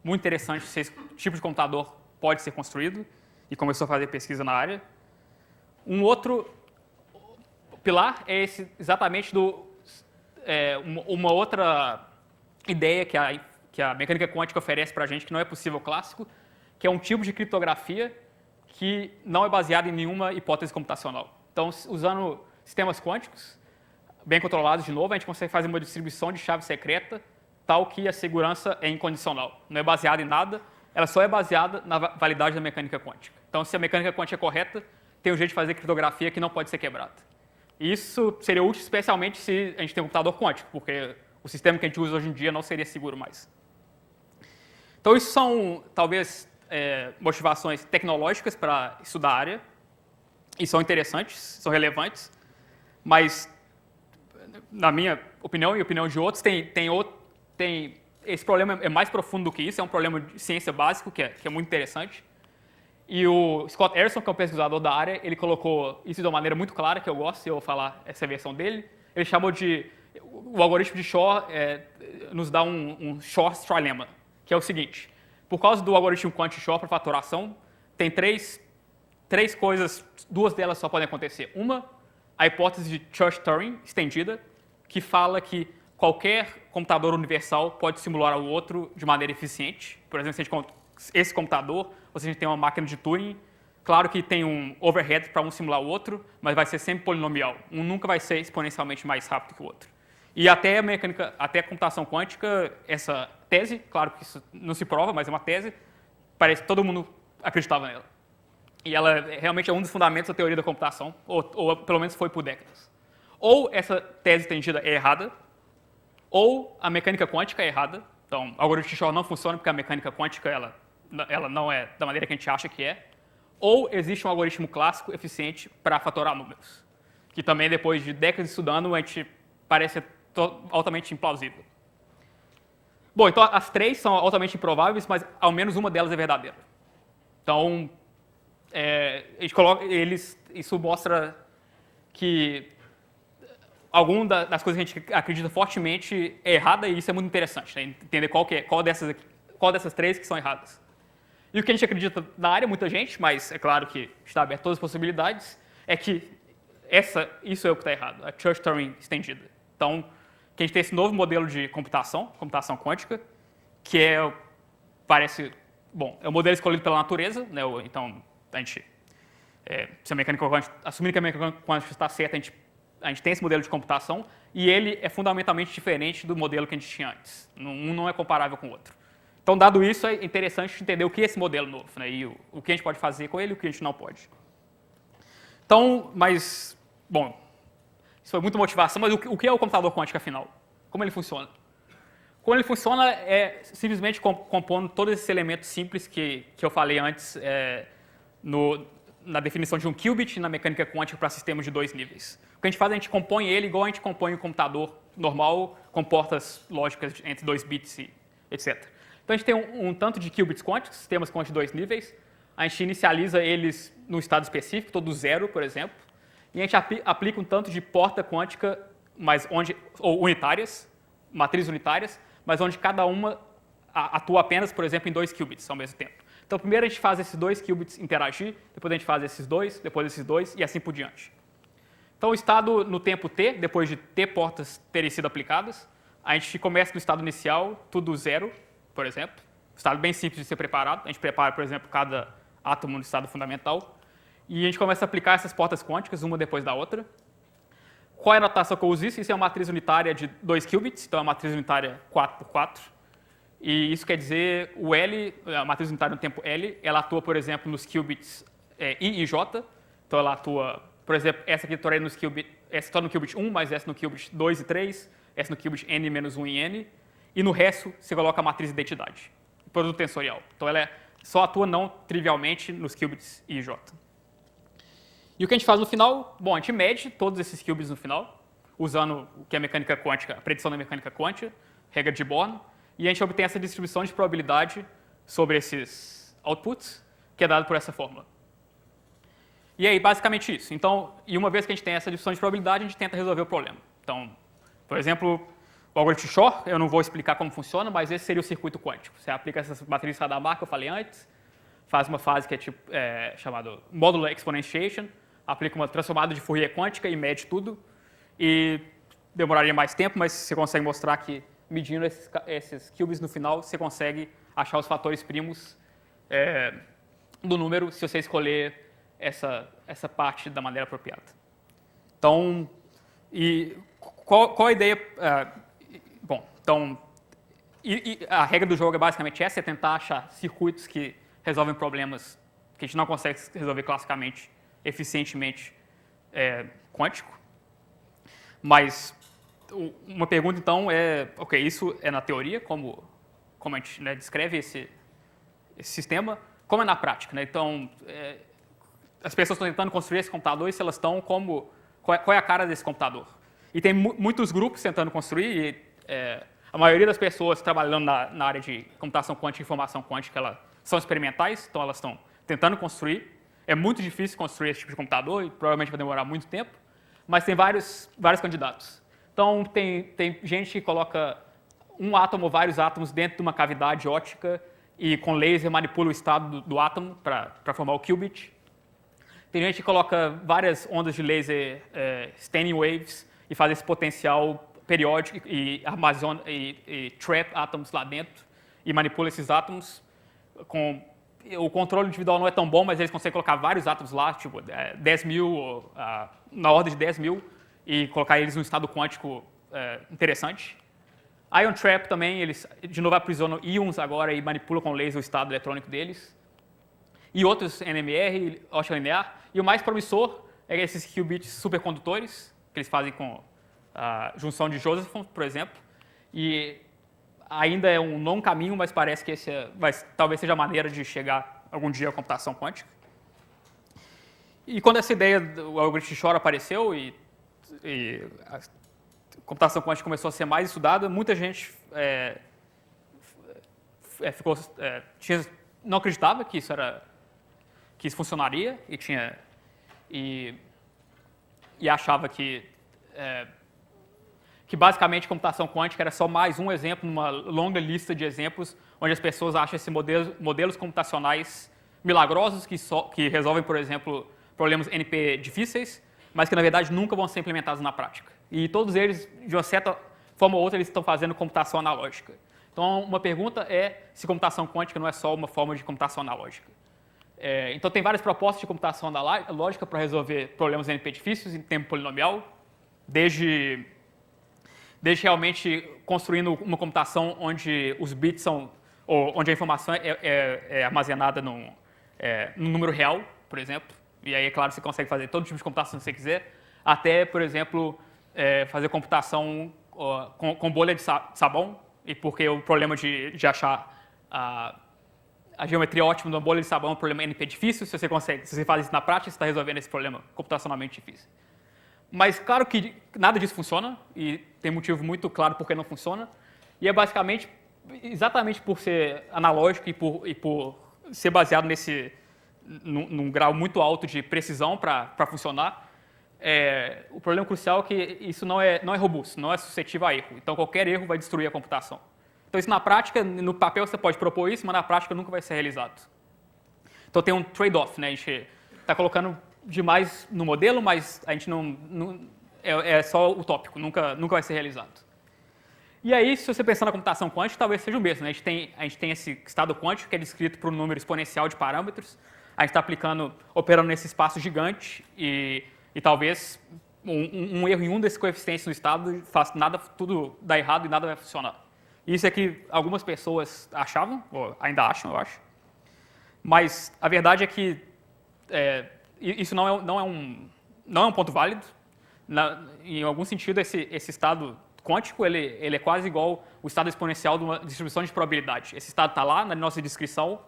muito interessante se esse tipo de computador pode ser construído, e começou a fazer pesquisa na área. Um outro pilar é exatamente uma outra ideia que a mecânica quântica oferece para a gente, que não é possível clássico, que é um tipo de criptografia que não é baseado em nenhuma hipótese computacional. Então, usando sistemas quânticos bem controlados, de novo, a gente consegue fazer uma distribuição de chave secreta tal que a segurança é incondicional. Não é baseada em nada, ela só é baseada na validade da mecânica quântica. Então, se a mecânica quântica é correta, tem um jeito de fazer criptografia que não pode ser quebrada. E isso seria útil especialmente se a gente tem um computador quântico, porque o sistema que a gente usa hoje em dia não seria seguro mais. Então, isso são, talvez, motivações tecnológicas para estudar a área, e são interessantes, são relevantes, mas, na minha opinião e opinião de outros, esse problema é mais profundo do que isso, é um problema de ciência básico que é muito interessante, E o Scott Erson, que é um pesquisador da área, ele colocou isso de uma maneira muito clara, que eu gosto, e eu vou falar essa versão dele. Ele chamou de... O algoritmo de Shor nos dá um Shor's Trilemma, que é o seguinte. Por causa do algoritmo quant Shor para fatoração, tem três coisas, duas delas só podem acontecer. Uma, a hipótese de Church-Turing estendida, que fala que qualquer computador universal pode simular o outro de maneira eficiente. Por exemplo, se a gente esse computador, ou se a gente tem uma máquina de Turing, claro que tem um overhead para um simular o outro, mas vai ser sempre polinomial. Um nunca vai ser exponencialmente mais rápido que o outro. E até a computação quântica, essa tese, claro que isso não se prova, mas é uma tese, parece que todo mundo acreditava nela. E ela realmente é um dos fundamentos da teoria da computação, ou pelo menos foi por décadas. Ou essa tese estendida é errada, ou a mecânica quântica é errada. Então, o algoritmo de Shor não funciona porque a mecânica quântica ela não é da maneira que a gente acha que é. Ou existe um algoritmo clássico eficiente para fatorar números, que também, depois de décadas estudando, a gente parece altamente implausível. Bom, então as três são altamente improváveis, mas ao menos uma delas é verdadeira. Então, a gente coloca isso mostra que alguma das coisas que a gente acredita fortemente é errada, e isso é muito interessante, né? Entender qual dessas três que são erradas. E o que a gente acredita na área, muita gente, mas é claro que está aberto a todas as possibilidades, é que isso é o que está errado, a Church-Turing estendida. Então, que a gente tem esse novo modelo de computação quântica, que parece, bom, é o modelo escolhido pela natureza, né? Então, a gente, se a mecânica quântica, assumindo que a mecânica quântica está certa, a gente tem esse modelo de computação, e ele é fundamentalmente diferente do modelo que a gente tinha antes. Um não é comparável com o outro. Então, dado isso, é interessante entender o que é esse modelo novo, né? E o que a gente pode fazer com ele e o que a gente não pode. Então, bom, isso foi muita motivação, mas o que é o computador quântico, afinal? Como ele funciona? Como ele funciona é simplesmente compondo todos esses elementos simples que eu falei antes na definição de um qubit na mecânica quântica para sistemas de 2 níveis. O que a gente faz, a gente compõe ele igual a gente compõe um computador normal, com portas lógicas entre 2 bits e etc. Então, a gente tem um tanto de qubits quânticos, sistemas quânticos de 2 níveis. A gente inicializa eles num estado específico, todo zero, por exemplo. E a gente aplica um tanto de porta quântica, ou unitárias, matrizes unitárias, mas onde cada uma atua apenas, por exemplo, em 2 qubits ao mesmo tempo. Então, primeiro a gente faz esses 2 qubits interagir, depois a gente faz esses dois, depois esses dois, e assim por diante. Então, o estado no tempo t, depois de t portas terem sido aplicadas, a gente começa no estado inicial, tudo zero, por exemplo. Estado bem simples de ser preparado. A gente prepara, por exemplo, cada átomo no estado fundamental. E a gente começa a aplicar essas portas quânticas, uma depois da outra. Qual é a notação que eu uso isso? Isso é uma matriz unitária de 2 qubits, então é uma matriz unitária 4x4. E isso quer dizer, o L, a matriz unitária no tempo L, ela atua, por exemplo, nos qubits I e J. Então ela atua, por exemplo, essa aqui estaria nos qubits, essa está no qubit 1, mas essa no qubit 2 e 3, essa no qubit N menos 1 em N. E no resto, você coloca a matriz de identidade, produto tensorial. Então, ela só atua não trivialmente nos qubits I e J. E o que a gente faz no final? Bom, a gente mede todos esses qubits no final, usando o que é a mecânica quântica, a predição da mecânica quântica, regra de Born, e a gente obtém essa distribuição de probabilidade sobre esses outputs, que é dado por essa fórmula. E aí, basicamente isso. Então, e uma vez que a gente tem essa distribuição de probabilidade, a gente tenta resolver o problema. Então, por exemplo, o algoritmo de Shor, eu não vou explicar como funciona, mas esse seria o circuito quântico. Você aplica essas matrizes Hadamard que eu falei antes, faz uma fase que é chamada modular exponentiation, aplica uma transformada de Fourier quântica e mede tudo. E demoraria mais tempo, mas você consegue mostrar que, medindo esses qubits no final, você consegue achar os fatores primos do número se você escolher essa parte da maneira apropriada. Então, qual a ideia? Bom, então, a regra do jogo é basicamente essa, é tentar achar circuitos que resolvem problemas que a gente não consegue resolver classicamente, eficientemente, quântico. Mas uma pergunta, então, ok, isso é na teoria, como a gente, né, descreve esse sistema, como é na prática, né? Então, as pessoas estão tentando construir esse computador e se elas estão qual é a cara desse computador? E tem muitos grupos tentando construir, e a maioria das pessoas trabalhando na área de computação quântica e informação quântica, elas são experimentais, então elas estão tentando construir. É muito difícil construir esse tipo de computador e provavelmente vai demorar muito tempo, mas tem vários candidatos. Então, tem gente que coloca um átomo ou vários átomos dentro de uma cavidade óptica e com laser manipula o estado do átomo para formar o qubit. Tem gente que coloca várias ondas de laser standing waves e faz esse potencial periódico e armazena e trap átomos lá dentro e manipula esses átomos. O controle individual não é tão bom, mas eles conseguem colocar vários átomos lá, tipo 10 mil, na ordem de 10 mil, e colocar eles num estado quântico interessante. Ion Trap também, eles de novo aprisionam íons agora e manipulam com laser o estado eletrônico deles. E outros NMR, ótica linear. E o mais promissor é esses qubits supercondutores, que eles fazem com a junção de Josephson, por exemplo. E ainda é um longo caminho, mas parece que talvez seja a maneira de chegar algum dia à computação quântica. E quando essa ideia do algoritmo de Shor apareceu e a computação quântica começou a ser mais estudada, muita gente não acreditava que isso funcionaria e achava que basicamente computação quântica era só mais um exemplo numa longa lista de exemplos onde as pessoas acham esses modelos computacionais milagrosos que resolvem, por exemplo, problemas NP difíceis, mas que na verdade nunca vão ser implementados na prática. E todos eles, de uma certa forma ou outra, eles estão fazendo computação analógica. Então, uma pergunta é se computação quântica não é só uma forma de computação analógica. Então, tem várias propostas de computação analógica para resolver problemas NP difíceis em tempo polinomial, desde realmente construindo uma computação onde os bits onde a informação é armazenada num número real, por exemplo, e aí, é claro, você consegue fazer todo tipo de computação que você quiser, até, por exemplo, fazer computação com bolha de sabão, e porque o problema de achar a geometria ótima de uma bolha de sabão é um problema NP difícil, se você faz isso na prática, você está resolvendo esse problema computacionalmente difícil. Mas claro que nada disso funciona, e tem motivo muito claro por que não funciona, e é basicamente, exatamente por ser analógico e por ser baseado num grau muito alto de precisão para funcionar, o problema crucial é que isso não é robusto, não é suscetível a erro. Então, qualquer erro vai destruir a computação. Então, isso na prática, no papel você pode propor isso, mas na prática nunca vai ser realizado. Então, tem um trade-off, né? A gente está colocando demais no modelo, mas a gente é só utópico, nunca vai ser realizado. E aí, se você pensar na computação quântica, talvez seja o mesmo, né? A gente tem esse estado quântico que é descrito por um número exponencial de parâmetros. A gente está operando nesse espaço gigante e talvez um erro em um desses coeficientes no estado faça tudo dar errado e nada vai funcionar. Isso é que algumas pessoas achavam, ou ainda acham, eu acho. Mas a verdade é que isso não é um ponto válido. Em algum sentido, esse estado quântico ele é quase igual o estado exponencial de uma distribuição de probabilidade. Esse estado está lá na nossa descrição,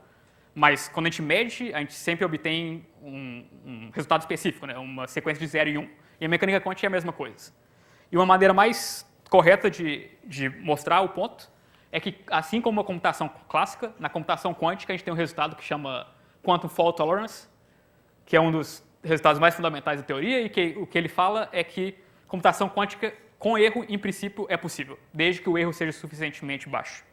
mas quando a gente mede, a gente sempre obtém um resultado específico, né? Uma sequência de 0 e 1. E a mecânica quântica é a mesma coisa. E uma maneira mais correta de mostrar o ponto é que, assim como a computação clássica, na computação quântica a gente tem um resultado que chama Quantum Fault Tolerance, que é um dos resultados mais fundamentais da teoria, e que o que ele fala é que computação quântica com erro, em princípio, é possível, desde que o erro seja suficientemente baixo.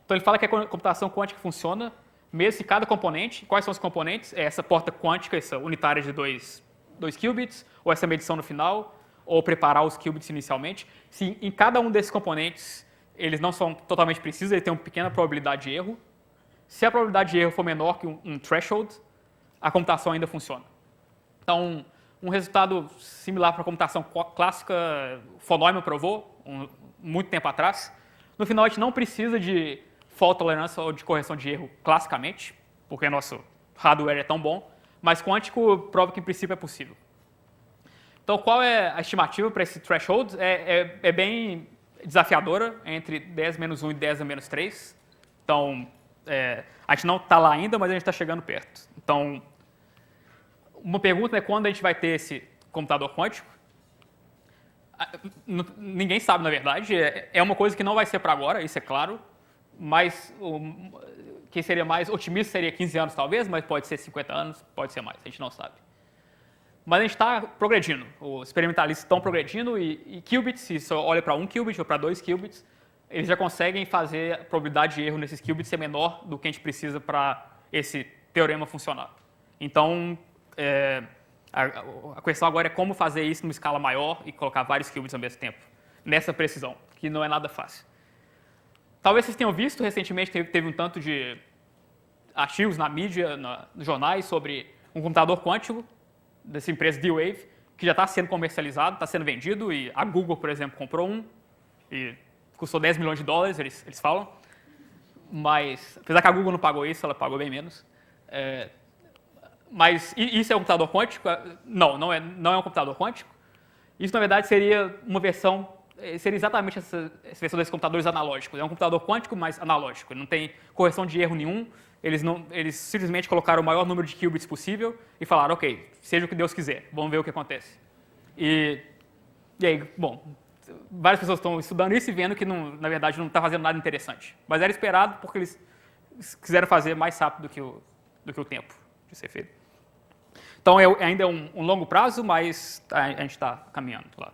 Então ele fala que a computação quântica funciona mesmo se cada componente, quais são os componentes? É essa porta quântica, essa unitária de 2 qubits, ou essa medição no final, ou preparar os qubits inicialmente. Se em cada um desses componentes eles não são totalmente precisos, ele tem uma pequena probabilidade de erro. Se a probabilidade de erro for menor que um threshold, a computação ainda funciona. Então, um resultado similar para a computação clássica, o von Neumann provou muito tempo atrás. No final, a gente não precisa de fault tolerância ou de correção de erro classicamente, porque nosso hardware é tão bom, mas quântico prova que em princípio é possível. Então, qual é a estimativa para esse threshold? É bem desafiadora, entre 10 menos 1 e 10 a menos 3. Então, a gente não está lá ainda, mas a gente está chegando perto. Então, uma pergunta é quando a gente vai ter esse computador quântico. Ninguém sabe, na verdade. É uma coisa que não vai ser para agora, isso é claro. Mas quem seria mais otimista seria 15 anos talvez, mas pode ser 50 anos, pode ser mais, a gente não sabe. Mas a gente está progredindo, os experimentalistas estão progredindo e qubits, se você olha para 1 qubit ou para 2 qubits, eles já conseguem fazer a probabilidade de erro nesses qubits ser menor do que a gente precisa para esse teorema funcionar. Então, a questão agora é como fazer isso numa escala maior e colocar vários qubits ao mesmo tempo, nessa precisão, que não é nada fácil. Talvez vocês tenham visto, recentemente teve um tanto de artigos na mídia, nos jornais, sobre um computador quântico dessa empresa D-Wave, que já está sendo comercializado, está sendo vendido, e a Google, por exemplo, comprou um, e custou 10 milhões de dólares, eles falam. Mas, apesar que a Google não pagou isso, ela pagou bem menos. Mas isso é um computador quântico? Não é um computador quântico. Isso, na verdade, seria uma versão, seria exatamente essa versão desses computadores analógicos. É um computador quântico, mas analógico. Ele não tem correção de erro nenhum. Eles simplesmente colocaram o maior número de qubits possível e falaram, ok, seja o que Deus quiser, vamos ver o que acontece. E aí, bom, várias pessoas estão estudando isso e vendo que, na verdade, não está fazendo nada interessante. Mas era esperado porque eles quiseram fazer mais rápido do que o tempo de ser feito. Então, ainda é um longo prazo, mas a gente está caminhando lá.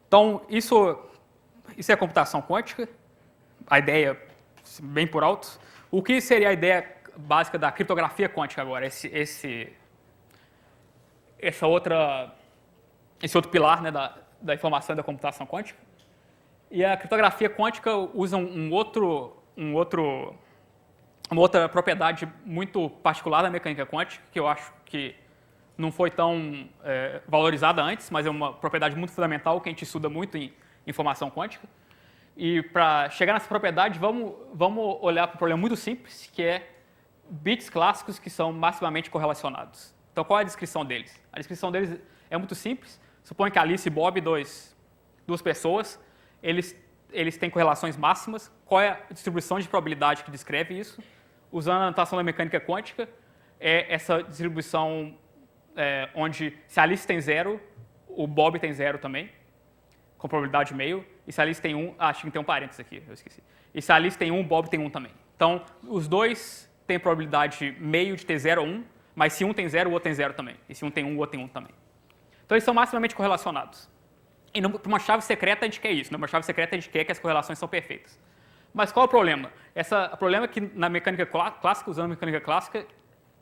Então, isso é computação quântica, a ideia, bem por alto. O que seria a ideia básica da criptografia quântica agora? Esse outro pilar, né, da informação e da computação quântica. E a criptografia quântica usa uma outra propriedade muito particular da mecânica quântica, que eu acho que não foi tão valorizada antes, mas é uma propriedade muito fundamental que a gente estuda muito em informação quântica. E para chegar nessa propriedade, vamos olhar para um problema muito simples, que é bits clássicos que são maximamente correlacionados. Então, qual é a descrição deles? A descrição deles é muito simples. Suponha que Alice e Bob, duas pessoas, eles têm correlações máximas. Qual é a distribuição de probabilidade que descreve isso? Usando a notação da mecânica quântica, é essa distribuição onde se a Alice tem 0, o Bob tem 0 também, com probabilidade meio. E se a Alice tem 1, acho que tem um parênteses aqui, eu esqueci. E se a Alice tem 1, o Bob tem 1 também. Então, os dois têm probabilidade meio de ter 0 ou 1, mas se um tem 0, o outro tem 0 também. E se um tem 1, o outro tem 1 também. Então, eles são maximamente correlacionados. E para uma chave secreta, a gente quer isso. Numa chave secreta, a gente quer que as correlações são perfeitas. Mas qual é o problema? O problema é que na mecânica clássica, usando a mecânica clássica,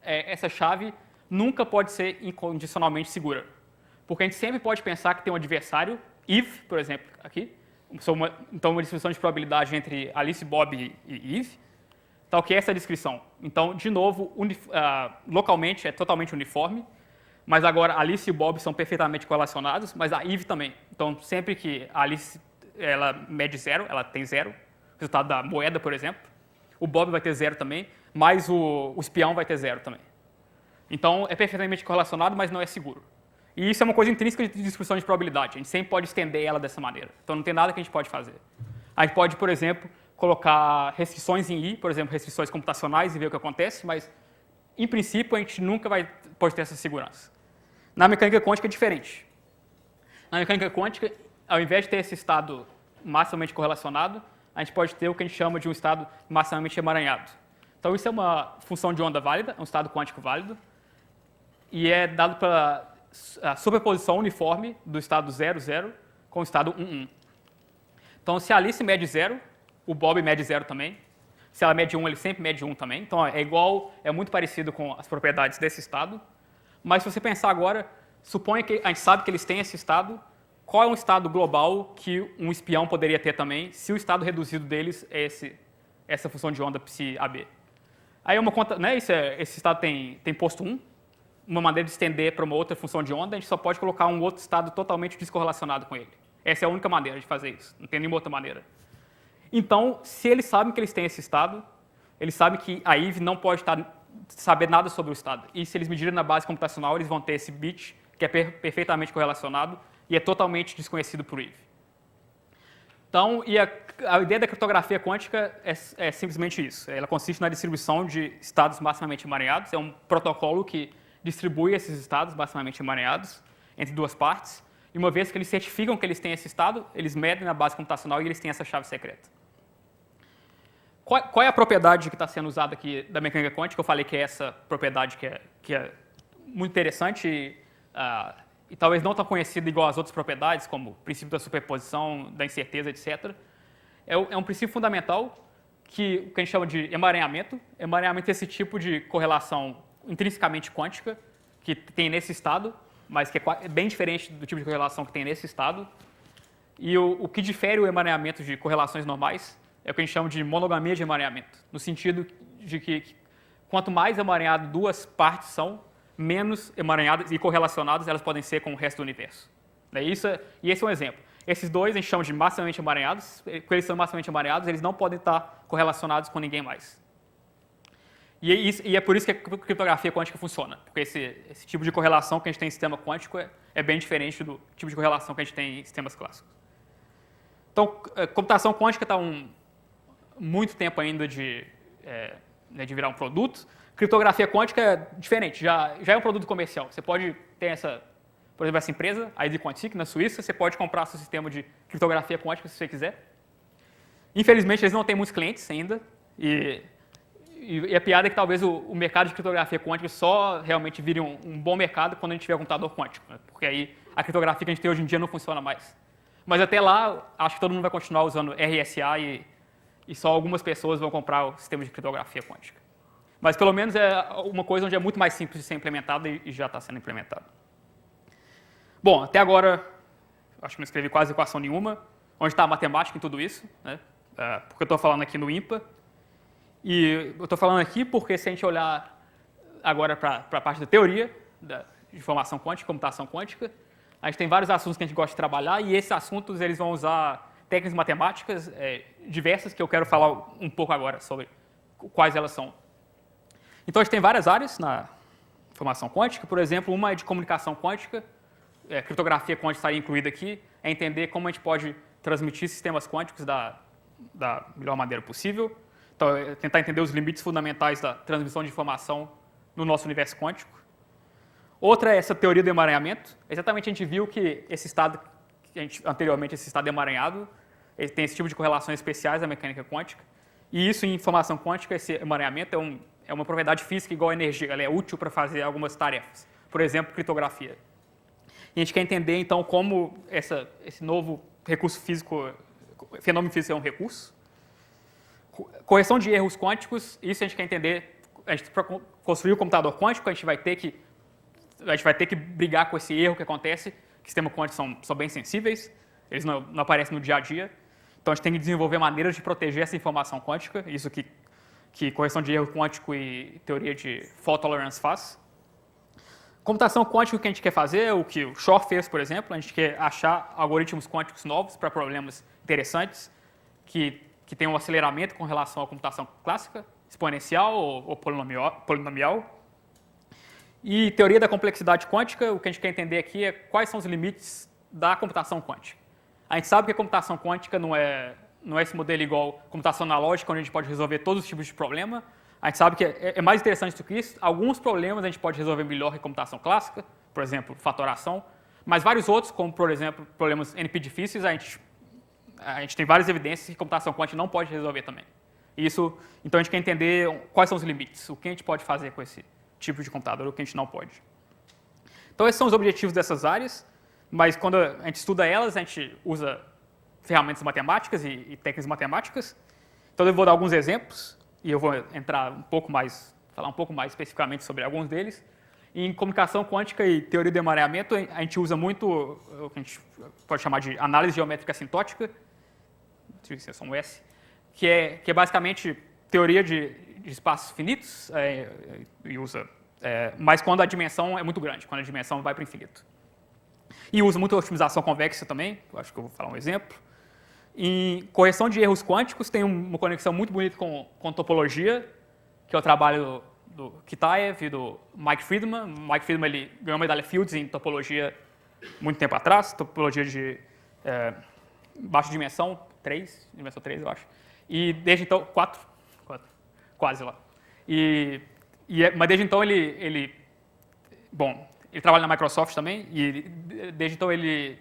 essa chave nunca pode ser incondicionalmente segura. Porque a gente sempre pode pensar que tem um adversário, if, por exemplo, aqui. Então, uma distribuição de probabilidade entre Alice, Bob e Eve. Tal que é essa descrição. Então, de novo, localmente é totalmente uniforme, mas agora Alice e Bob são perfeitamente correlacionados, mas a Eve também. Então, sempre que a Alice ela mede 0, ela tem 0, resultado da moeda, por exemplo, o Bob vai ter 0 também, mas o espião vai ter 0 também. Então, é perfeitamente correlacionado, mas não é seguro. E isso é uma coisa intrínseca de distribuição de probabilidade. A gente sempre pode estender ela dessa maneira. Então, não tem nada que a gente pode fazer. A gente pode, por exemplo, colocar restrições em I, por exemplo, restrições computacionais e ver o que acontece, mas, em princípio, a gente nunca pode ter essa segurança. Na mecânica quântica é diferente. Na mecânica quântica, ao invés de ter esse estado maximamente correlacionado, a gente pode ter o que a gente chama de um estado maximamente emaranhado. Então, isso é uma função de onda válida, é um estado quântico válido, e é dado pela a superposição uniforme do estado 0, 0 com o estado 1, 1. Então, se a Alice mede 0, o Bob mede 0 também. Se ela mede 1, ele sempre mede 1 também. Então, é muito parecido com as propriedades desse estado. Mas, se você pensar agora, suponha que a gente sabe que eles têm esse estado. Qual é um estado global que um espião poderia ter também, se o estado reduzido deles é essa função de onda psi-AB? Aí, uma conta, né, esse estado tem posto 1. Uma maneira de estender para uma outra função de onda, a gente só pode colocar um outro estado totalmente descorrelacionado com ele. Essa é a única maneira de fazer isso, não tem nenhuma outra maneira. Então, se eles sabem que eles têm esse estado, eles sabem que a Eve não pode saber nada sobre o estado. E se eles medirem na base computacional, eles vão ter esse bit, que é perfeitamente correlacionado e é totalmente desconhecido por Eve. Então, a ideia da criptografia quântica é simplesmente isso. Ela consiste na distribuição de estados maximamente emaranhados. É um protocolo que distribui esses estados maximamente emaranhados entre duas partes, e uma vez que eles certificam que eles têm esse estado, eles medem na base computacional e eles têm essa chave secreta. qual é a propriedade que está sendo usada aqui da mecânica quântica? Eu falei que é essa propriedade que é muito interessante e talvez não tão conhecida igual as outras propriedades, como o princípio da superposição, da incerteza, etc. É um princípio fundamental que a gente chama de emaranhamento. Emaranhamento é esse tipo de correlação intrinsecamente quântica que tem nesse estado, mas que é bem diferente do tipo de correlação que tem nesse estado. E o que difere o emaranhamento de correlações normais é o que a gente chama de monogamia de emaranhamento, no sentido de que quanto mais emaranhado duas partes são, menos emaranhadas e correlacionadas elas podem ser com o resto do universo. E esse é um exemplo. Esses dois a gente chama de maximamente emaranhados. Quando eles são maximamente emaranhados, eles não podem estar correlacionados com ninguém mais. E é por isso que a criptografia quântica funciona, porque esse tipo de correlação que a gente tem em sistema quântico é bem diferente do tipo de correlação que a gente tem em sistemas clássicos. Então, computação quântica está muito tempo ainda de virar um produto. Criptografia quântica é diferente, já é um produto comercial. Você pode ter por exemplo, essa empresa, a ID Quantic, na Suíça, você pode comprar seu sistema de criptografia quântica se você quiser. Infelizmente, eles não têm muitos clientes ainda, e a piada é que talvez o mercado de criptografia quântica só realmente vire um bom mercado quando a gente tiver um computador quântico, né? Porque aí a criptografia que a gente tem hoje em dia não funciona mais. Mas até lá, acho que todo mundo vai continuar usando RSA e só algumas pessoas vão comprar o sistema de criptografia quântica. Mas pelo menos é uma coisa onde é muito mais simples de ser implementada e já está sendo implementada. Bom, até agora, acho que não escrevi quase equação nenhuma. Onde está a matemática em tudo isso? Né? Porque eu estou falando aqui no IMPA. E eu estou falando aqui porque se a gente olhar agora para a parte da teoria de informação quântica, computação quântica, a gente tem vários assuntos que a gente gosta de trabalhar e esses assuntos eles vão usar técnicas matemáticas diversas que eu quero falar um pouco agora sobre quais elas são. Então, a gente tem várias áreas na informação quântica. Por exemplo, uma é de comunicação quântica. Criptografia quântica estaria incluída aqui. É entender como a gente pode transmitir sistemas quânticos da melhor maneira possível. Então, é tentar entender os limites fundamentais da transmissão de informação no nosso universo quântico. Outra é essa teoria do emaranhamento. Exatamente, a gente viu que esse estado, anteriormente, esse estado emaranhado, ele tem esse tipo de correlações especiais da mecânica quântica. E isso, em informação quântica, esse emaranhamento é uma propriedade física igual à energia. Ela é útil para fazer algumas tarefas. Por exemplo, criptografia. E a gente quer entender, então, como esse novo recurso físico, fenômeno físico é um recurso. Correção de erros quânticos, isso a gente quer entender. Para construir o computador quântico, a gente vai ter que brigar com esse erro que acontece, que sistemas quânticos são bem sensíveis, eles não aparecem no dia a dia. Então, a gente tem que desenvolver maneiras de proteger essa informação quântica, isso que correção de erro quântico e teoria de fault tolerance faz. Computação quântica, o que a gente quer fazer é o que o Shor fez, por exemplo. A gente quer achar algoritmos quânticos novos para problemas interessantes que tem um aceleramento com relação à computação clássica, exponencial ou polinomial. E teoria da complexidade quântica, o que a gente quer entender aqui é quais são os limites da computação quântica. A gente sabe que a computação quântica não é esse modelo igual computação analógica, onde a gente pode resolver todos os tipos de problema. A gente sabe que é mais interessante do que isso. Alguns problemas a gente pode resolver melhor em computação clássica, por exemplo, fatoração, mas vários outros, como, por exemplo, problemas NP difíceis, a gente tem várias evidências que computação quântica não pode resolver também. Então, a gente quer entender quais são os limites, o que a gente pode fazer com esse tipo de computador, o que a gente não pode. Então, esses são os objetivos dessas áreas, mas quando a gente estuda elas, a gente usa ferramentas matemáticas e técnicas matemáticas. Então, eu vou dar alguns exemplos e eu vou falar um pouco mais especificamente sobre alguns deles. Em comunicação quântica e teoria do emaranhamento, a gente usa muito o que a gente pode chamar de análise geométrica assintótica, seção S, que é basicamente teoria de espaços finitos, mas quando a dimensão é muito grande, quando a dimensão vai para o infinito. E usa muito otimização convexa também, eu acho que eu vou falar um exemplo. Em correção de erros quânticos, tem uma conexão muito bonita com topologia, que é o trabalho do Kitaev e do Mike Friedman. Mike Friedman ele ganhou a medalha Fields em topologia muito tempo atrás, topologia de baixa dimensão 3, dimensão 3, eu acho. E desde então, 4 quase lá. Mas desde então ele trabalha na Microsoft também, e desde então ele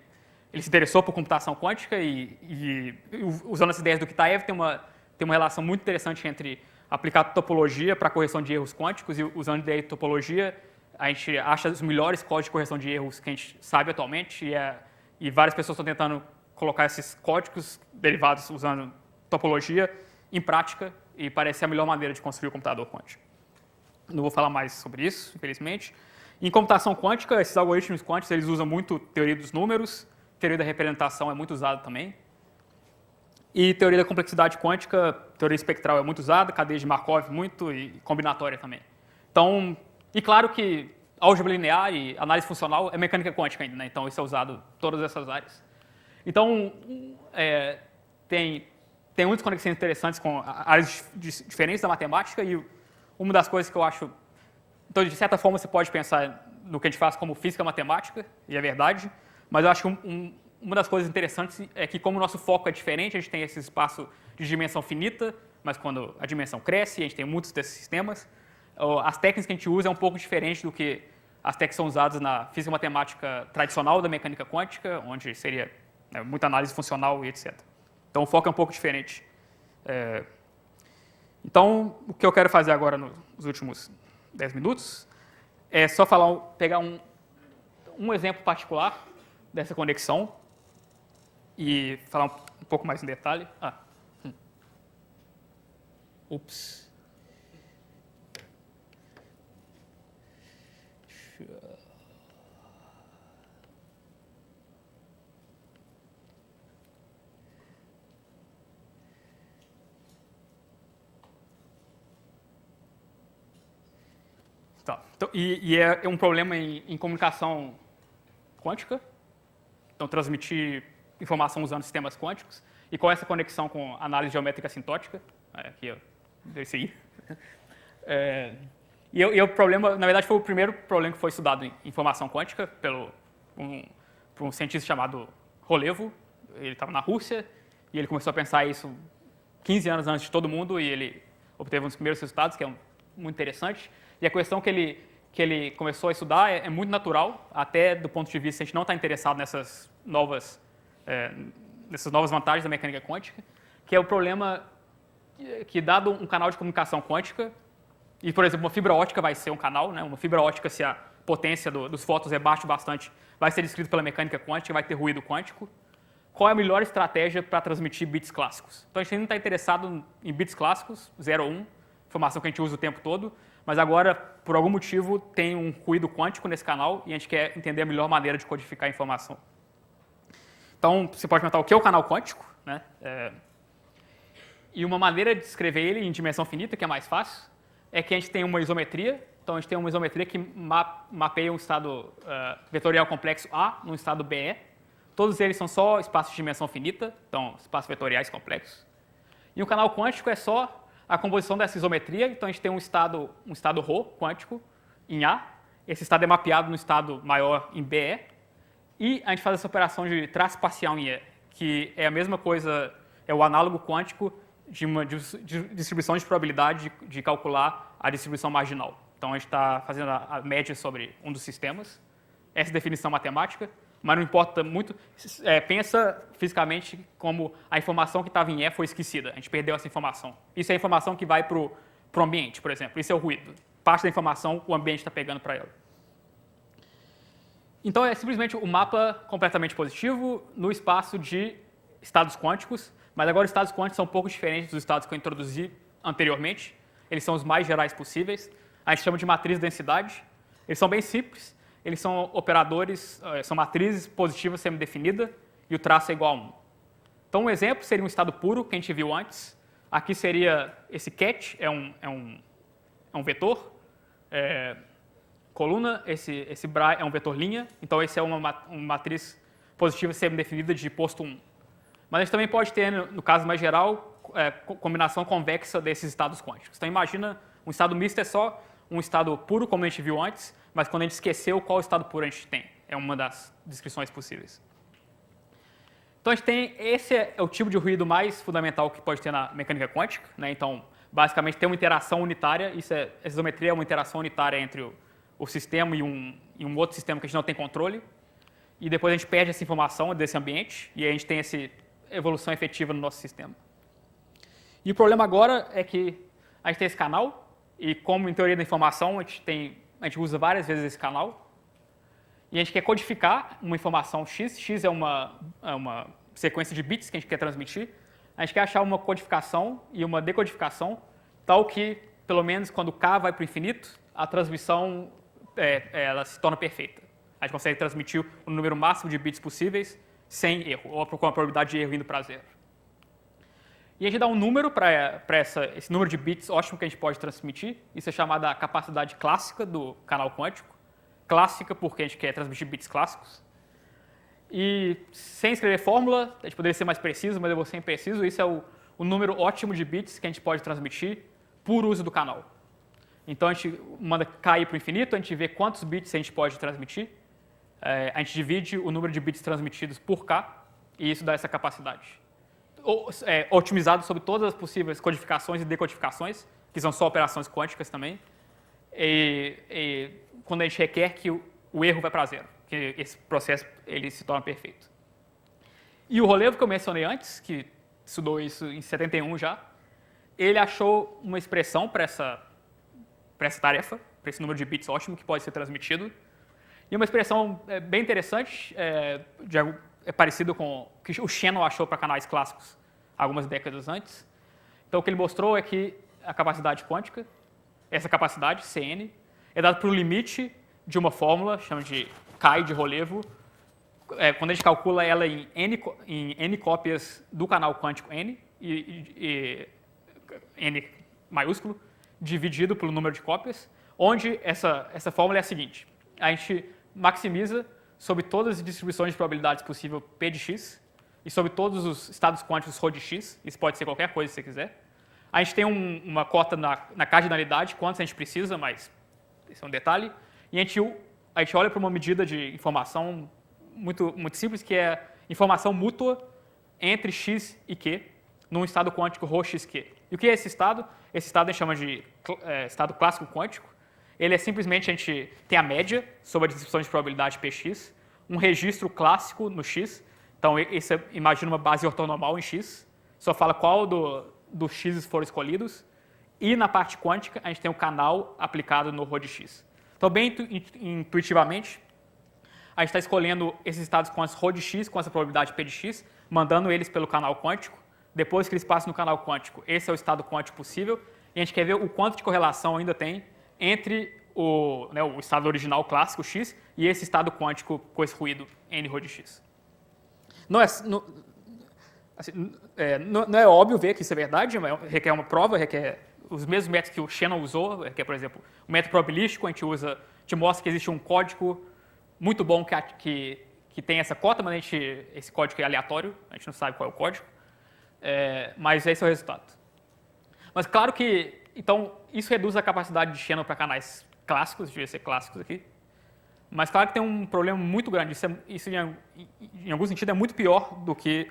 se interessou por computação quântica e usando as ideias do Kitaev, tem tem uma relação muito interessante entre aplicar topologia para correção de erros quânticos e usando daí topologia, a gente acha os melhores códigos de correção de erros que a gente sabe atualmente e várias pessoas estão tentando colocar esses códigos derivados usando topologia em prática e parece a melhor maneira de construir o computador quântico. Não vou falar mais sobre isso, infelizmente. Em computação quântica, esses algoritmos quânticos eles usam muito teoria dos números, teoria da representação é muito usada também. E teoria da complexidade quântica, teoria espectral é muito usada, cadeia de Markov muito e combinatória também. Então, e claro que álgebra linear e análise funcional é mecânica quântica ainda, né? Então isso é usado em todas essas áreas. Então, tem muitas conexões interessantes com áreas diferentes da matemática e uma das coisas que eu acho... Então, de certa forma, você pode pensar no que a gente faz como física matemática, e é verdade, mas eu acho que uma das coisas interessantes é que, como o nosso foco é diferente, a gente tem esse espaço de dimensão finita, mas quando a dimensão cresce, a gente tem muitos desses sistemas, as técnicas que a gente usa é um pouco diferente do que as técnicas que são usadas na física matemática tradicional da mecânica quântica, onde seria muita análise funcional e etc. Então, o foco é um pouco diferente. Então, o que eu quero fazer agora nos últimos 10 minutos é só pegar um exemplo particular dessa conexão e falar um pouco mais em detalhe. Ups. Tá. Então, é um problema em comunicação quântica. Então, transmitir informação usando sistemas quânticos. E qual é essa conexão com análise geométrica assintótica? Aqui, ó, desse aí. E o problema, na verdade, foi o primeiro problema que foi estudado em informação quântica por um cientista chamado Rolevo. Ele estava na Rússia e ele começou a pensar isso 15 anos antes de todo mundo e ele obteve um dos primeiros resultados, que é muito interessante. E a questão que ele começou a estudar é muito natural, até do ponto de vista, a gente não está interessado nessas novas vantagens da mecânica quântica, que é o problema que, dado um canal de comunicação quântica, e, por exemplo, uma fibra ótica vai ser um canal, né? Uma fibra ótica, se a potência dos fótons é baixa bastante, vai ser descrito pela mecânica quântica, vai ter ruído quântico. Qual é a melhor estratégia para transmitir bits clássicos? Então, a gente não está interessado em bits clássicos, 0 ou 1, informação que a gente usa o tempo todo, mas agora, por algum motivo, tem um ruído quântico nesse canal e a gente quer entender a melhor maneira de codificar a informação. Então, você pode perguntar o que é o canal quântico, né? E uma maneira de descrever ele em dimensão finita, que é mais fácil, é que a gente tem uma isometria. Então, a gente tem uma isometria que mapeia um estado vetorial complexo A num estado BE. Todos eles são só espaços de dimensão finita, então espaços vetoriais complexos. E o canal quântico é só a composição dessa isometria. Então, a gente tem um estado ρ quântico em A. Esse estado é mapeado no estado maior em BE. E a gente faz essa operação de traço parcial em E, que é a mesma coisa, é o análogo quântico de uma distribuição de probabilidade de calcular a distribuição marginal. Então, a gente está fazendo a média sobre um dos sistemas. Essa definição matemática, mas não importa muito. Pensa fisicamente como a informação que estava em E foi esquecida. A gente perdeu essa informação. Isso é a informação que vai para o ambiente, por exemplo. Isso é o ruído. Parte da informação o ambiente está pegando para ela. Então, é simplesmente o mapa completamente positivo no espaço de estados quânticos, mas agora os estados quânticos são um pouco diferentes dos estados que eu introduzi anteriormente. Eles são os mais gerais possíveis. A gente chama de matriz de densidade. Eles são bem simples. Eles são operadores, são matrizes positivas semi-definida e o traço é igual a 1. Então, um exemplo seria um estado puro, que a gente viu antes. Aqui seria esse ket, é um vetor. Coluna, esse bra é um vetor linha. Então, esse é uma matriz positiva semi-definida de posto 1. Mas a gente também pode ter, no caso mais geral, combinação convexa desses estados quânticos. Então, imagina, um estado misto é só um estado puro, como a gente viu antes, mas quando a gente esqueceu qual estado puro a gente tem. É uma das descrições possíveis. Então, a gente tem, esse é o tipo de ruído mais fundamental que pode ter na mecânica quântica, né? Então, basicamente, tem uma interação unitária. Essa isometria é uma interação unitária entre o sistema e um outro sistema que a gente não tem controle. E depois a gente perde essa informação desse ambiente e a gente tem essa evolução efetiva no nosso sistema. E o problema agora é que a gente tem esse canal, e como em teoria da informação a gente usa várias vezes esse canal, e a gente quer codificar uma informação X. X é uma sequência de bits que a gente quer transmitir. A gente quer achar uma codificação e uma decodificação tal que, pelo menos quando K vai para o infinito, a transmissão ela se torna perfeita. A gente consegue transmitir o número máximo de bits possíveis sem erro, ou com a probabilidade de erro indo para zero. E a gente dá um número para esse número de bits ótimo que a gente pode transmitir. Isso é chamado a capacidade clássica do canal quântico. Clássica porque a gente quer transmitir bits clássicos. E sem escrever fórmula, a gente poderia ser mais preciso, mas eu vou ser impreciso. Isso é o número ótimo de bits que a gente pode transmitir por uso do canal. Então a gente manda cair para o infinito, a gente vê quantos bits a gente pode transmitir. A gente divide o número de bits transmitidos por K e isso dá essa capacidade. Otimizado sobre todas as possíveis codificações e decodificações, que são só operações quânticas também. E quando a gente requer que o erro vai para zero, que esse processo ele se torna perfeito. E o Relevo que eu mencionei antes, que estudou isso em 71 já, ele achou uma expressão para essa tarefa, para esse número de bits ótimo que pode ser transmitido. E uma expressão bem interessante, parecido com o que o Shannon achou para canais clássicos algumas décadas antes. Então, o que ele mostrou é que a capacidade quântica, essa capacidade, Cn, é dada pelo limite de uma fórmula, chama de Chi de Relevo, quando a gente calcula ela em n cópias do canal quântico n, e n maiúsculo, dividido pelo número de cópias, onde essa fórmula é a seguinte: a gente maximiza sobre todas as distribuições de probabilidades possível P de x e sobre todos os estados quânticos ρ de x, isso pode ser qualquer coisa se você quiser. A gente tem uma cota na cardinalidade, quantos a gente precisa, mas esse é um detalhe. E a gente olha para uma medida de informação muito, muito simples, que é informação mútua entre x e q, num estado quântico ρxq. E o que é esse estado? Esse estado a gente chama de estado clássico quântico. Ele é simplesmente, a gente tem a média sobre a distribuição de probabilidade px, um registro clássico no x. Então, imagina uma base ortonormal em x, só fala qual dos x foram escolhidos. E na parte quântica, a gente tem o canal aplicado no ρ de x. Então, bem intuitivamente, a gente está escolhendo esses estados quânticos ρ de x com essa probabilidade p de x, mandando eles pelo canal quântico. Depois que eles passam no canal quântico, esse é o estado quântico possível. E a gente quer ver o quanto de correlação ainda tem entre o estado original clássico x e esse estado quântico com esse ruído n ρ de x. Não é óbvio ver que isso é verdade, mas requer uma prova, requer os mesmos métodos que o Shannon usou, requer, por exemplo, o método probabilístico, a gente mostra que existe um código muito bom que tem essa cota, mas esse código é aleatório, a gente não sabe qual é o código, mas esse é o resultado. Mas claro que, então, isso reduz a capacidade de Shannon para canais clássicos, devia ser clássicos aqui, mas claro que tem um problema muito grande, isso em algum sentido é muito pior do que...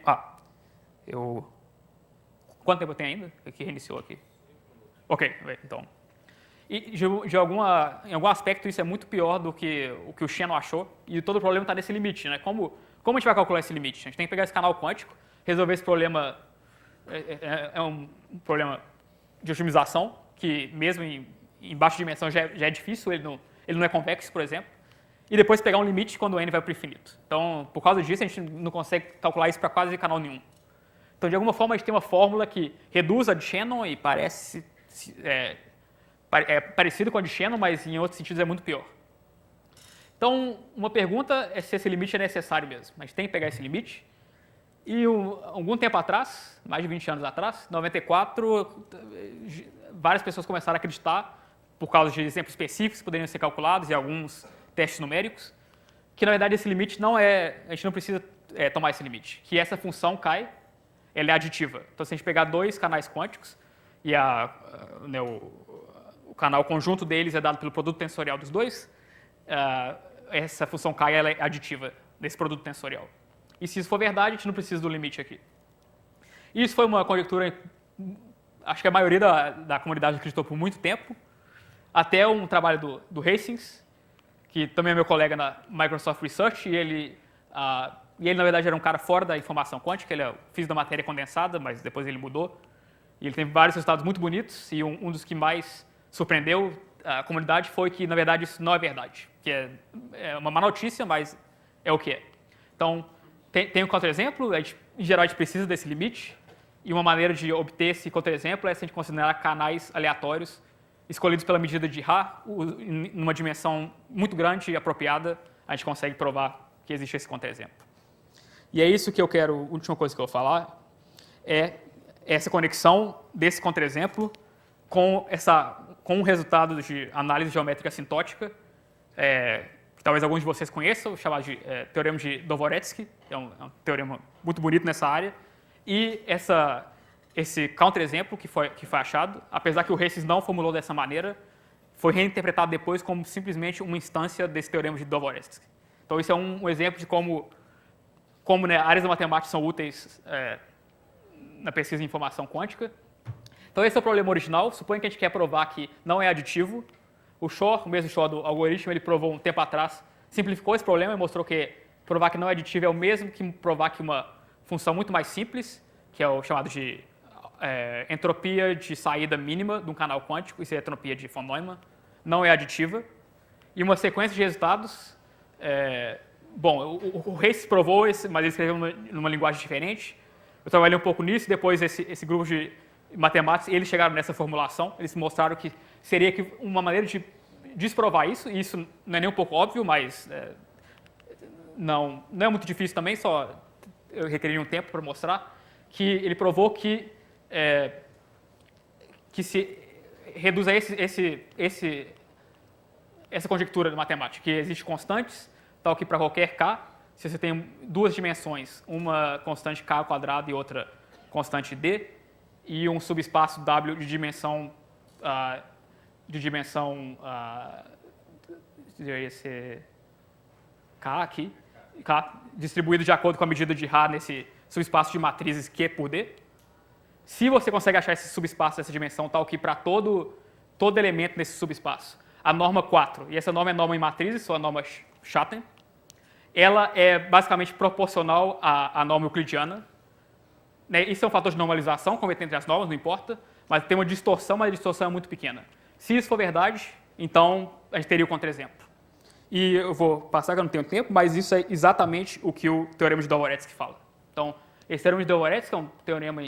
Quanto tempo eu tenho ainda? Que reiniciou aqui. Ok, então... E em algum aspecto isso é muito pior do que o Shannon achou, e todo o problema está nesse limite, né? Como a gente vai calcular esse limite? A gente tem que pegar esse canal quântico, resolver esse problema, é um problema de otimização, que mesmo em baixa dimensão já é difícil, ele não é convexo, por exemplo, e depois pegar um limite quando o n vai para o infinito. Então, por causa disso, a gente não consegue calcular isso para quase canal nenhum. Então, de alguma forma, a gente tem uma fórmula que reduz a de Shannon e parece... É parecido com a de Shannon, mas em outros sentidos é muito pior. Então, uma pergunta é se esse limite é necessário mesmo. A gente tem que pegar esse limite. E algum tempo atrás, mais de 20 anos atrás, em 94, várias pessoas começaram a acreditar, por causa de exemplos específicos que poderiam ser calculados e alguns testes numéricos, que na verdade esse limite não é, a gente não precisa tomar esse limite, que essa função Chi, ela é aditiva. Então, se a gente pegar dois canais quânticos e o canal conjunto deles é dado pelo produto tensorial dos dois, essa função Chi ela é aditiva desse produto tensorial. E se isso for verdade, a gente não precisa do limite aqui. Isso foi uma conjectura, acho que a maioria da comunidade acreditou por muito tempo, até um trabalho do Hastings, que também é meu colega na Microsoft Research, e ele na verdade era um cara fora da informação quântica, ele é físico da matéria condensada, mas depois ele mudou. E ele teve vários resultados muito bonitos, e um dos que mais surpreendeu a comunidade foi que, na verdade, isso não é verdade. Que é uma má notícia, mas é o que é. Então, tem um contra-exemplo, em geral a gente precisa desse limite, e uma maneira de obter esse contra-exemplo é se a gente considerar canais aleatórios escolhidos pela medida de Ra, numa dimensão muito grande e apropriada, a gente consegue provar que existe esse contra-exemplo. E é isso que eu quero, a última coisa que eu vou falar, é essa conexão desse contra-exemplo com o resultado de análise geométrica assintótica, que talvez alguns de vocês conheçam, chamado de Teorema de Dvoretsky, é um teorema muito bonito nessa área, e esse contra-exemplo que foi achado, apesar que o Reis não formulou dessa maneira, foi reinterpretado depois como simplesmente uma instância desse teorema de Dvoretsky. Então, isso é um exemplo de como né, áreas da matemática são úteis na pesquisa de informação quântica. Então, esse é o problema original. Suponha que a gente quer provar que não é aditivo. O mesmo Shor do algoritmo, ele provou um tempo atrás, simplificou esse problema e mostrou que provar que não é aditivo é o mesmo que provar que uma função muito mais simples, que é o chamado de entropia de saída mínima de um canal quântico, isso é a entropia de von Neumann, não é aditiva. E uma sequência de resultados, o Reis provou, mas ele escreveu numa linguagem diferente. Eu trabalhei um pouco nisso, depois esse grupo de matemáticos, eles chegaram nessa formulação, eles mostraram que seria uma maneira de desprovar isso, e isso não é nem um pouco óbvio, mas não é muito difícil também, só eu requeri um tempo para mostrar, que ele provou que se reduz a essa conjectura de matemática, que existem constantes, tal que para qualquer k, se você tem duas dimensões, uma constante k ao quadrado e outra constante d, e um subespaço w de dimensão deveria ser k aqui, k distribuído de acordo com a medida de Ra nesse subespaço de matrizes Q por D. Se você consegue achar esse subespaço dessa dimensão tal que para todo elemento nesse subespaço, a norma 4, e essa norma é norma em matrizes, ou a norma Schatten, ela é basicamente proporcional à norma euclidiana. Isso é um fator de normalização, como entre as normas, não importa, mas tem uma distorção, mas a distorção é muito pequena. Se isso for verdade, então a gente teria o contra-exemplo. E eu vou passar, que eu não tenho tempo, mas isso é exatamente o que o teorema de Dvoretsky fala. Então, esse teorema de Dvoretsky é um teorema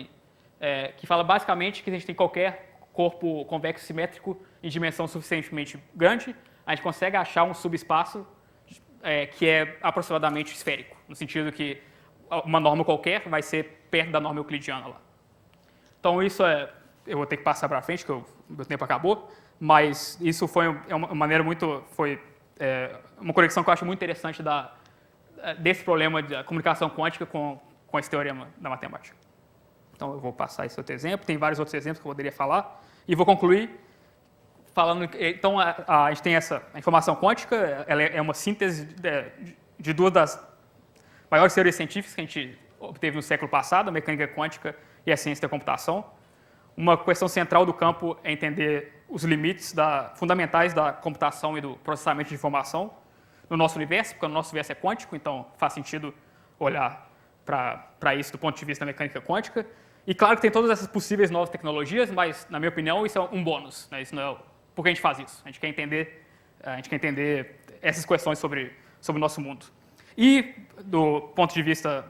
que fala basicamente que a gente tem qualquer corpo convexo simétrico em dimensão suficientemente grande, a gente consegue achar um subespaço que é aproximadamente esférico, no sentido que uma norma qualquer vai ser perto da norma euclidiana lá. Então, isso eu vou ter que passar para frente, que o meu tempo acabou, mas isso foi uma maneira uma conexão que eu acho muito interessante desse problema da comunicação quântica com esse teorema da matemática. Então, eu vou passar esse outro exemplo, tem vários outros exemplos que eu poderia falar, e vou concluir falando. Então, a gente tem a informação quântica, ela é uma síntese de duas das maiores teorias científicas que a gente obteve no século passado, a mecânica quântica e a ciência da computação. Uma questão central do campo é entender os limites fundamentais da computação e do processamento de informação no nosso universo, porque o nosso universo é quântico, então faz sentido olhar para isso do ponto de vista da mecânica quântica. E claro que tem todas essas possíveis novas tecnologias, mas, na minha opinião, isso é um bônus. Né? Isso não é por que a gente faz isso. A gente quer entender essas questões sobre o nosso mundo. E, do ponto de vista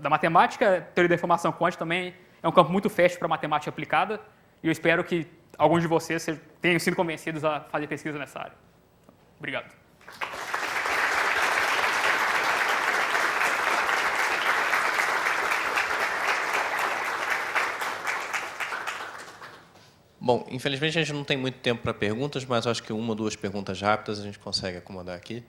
da matemática, a teoria da informação quântica também é um campo muito fértil para a matemática aplicada, e eu espero que alguns de vocês tenham sido convencidos a fazer pesquisa nessa área. Obrigado. Bom, infelizmente a gente não tem muito tempo para perguntas, mas acho que uma ou duas perguntas rápidas a gente consegue acomodar aqui.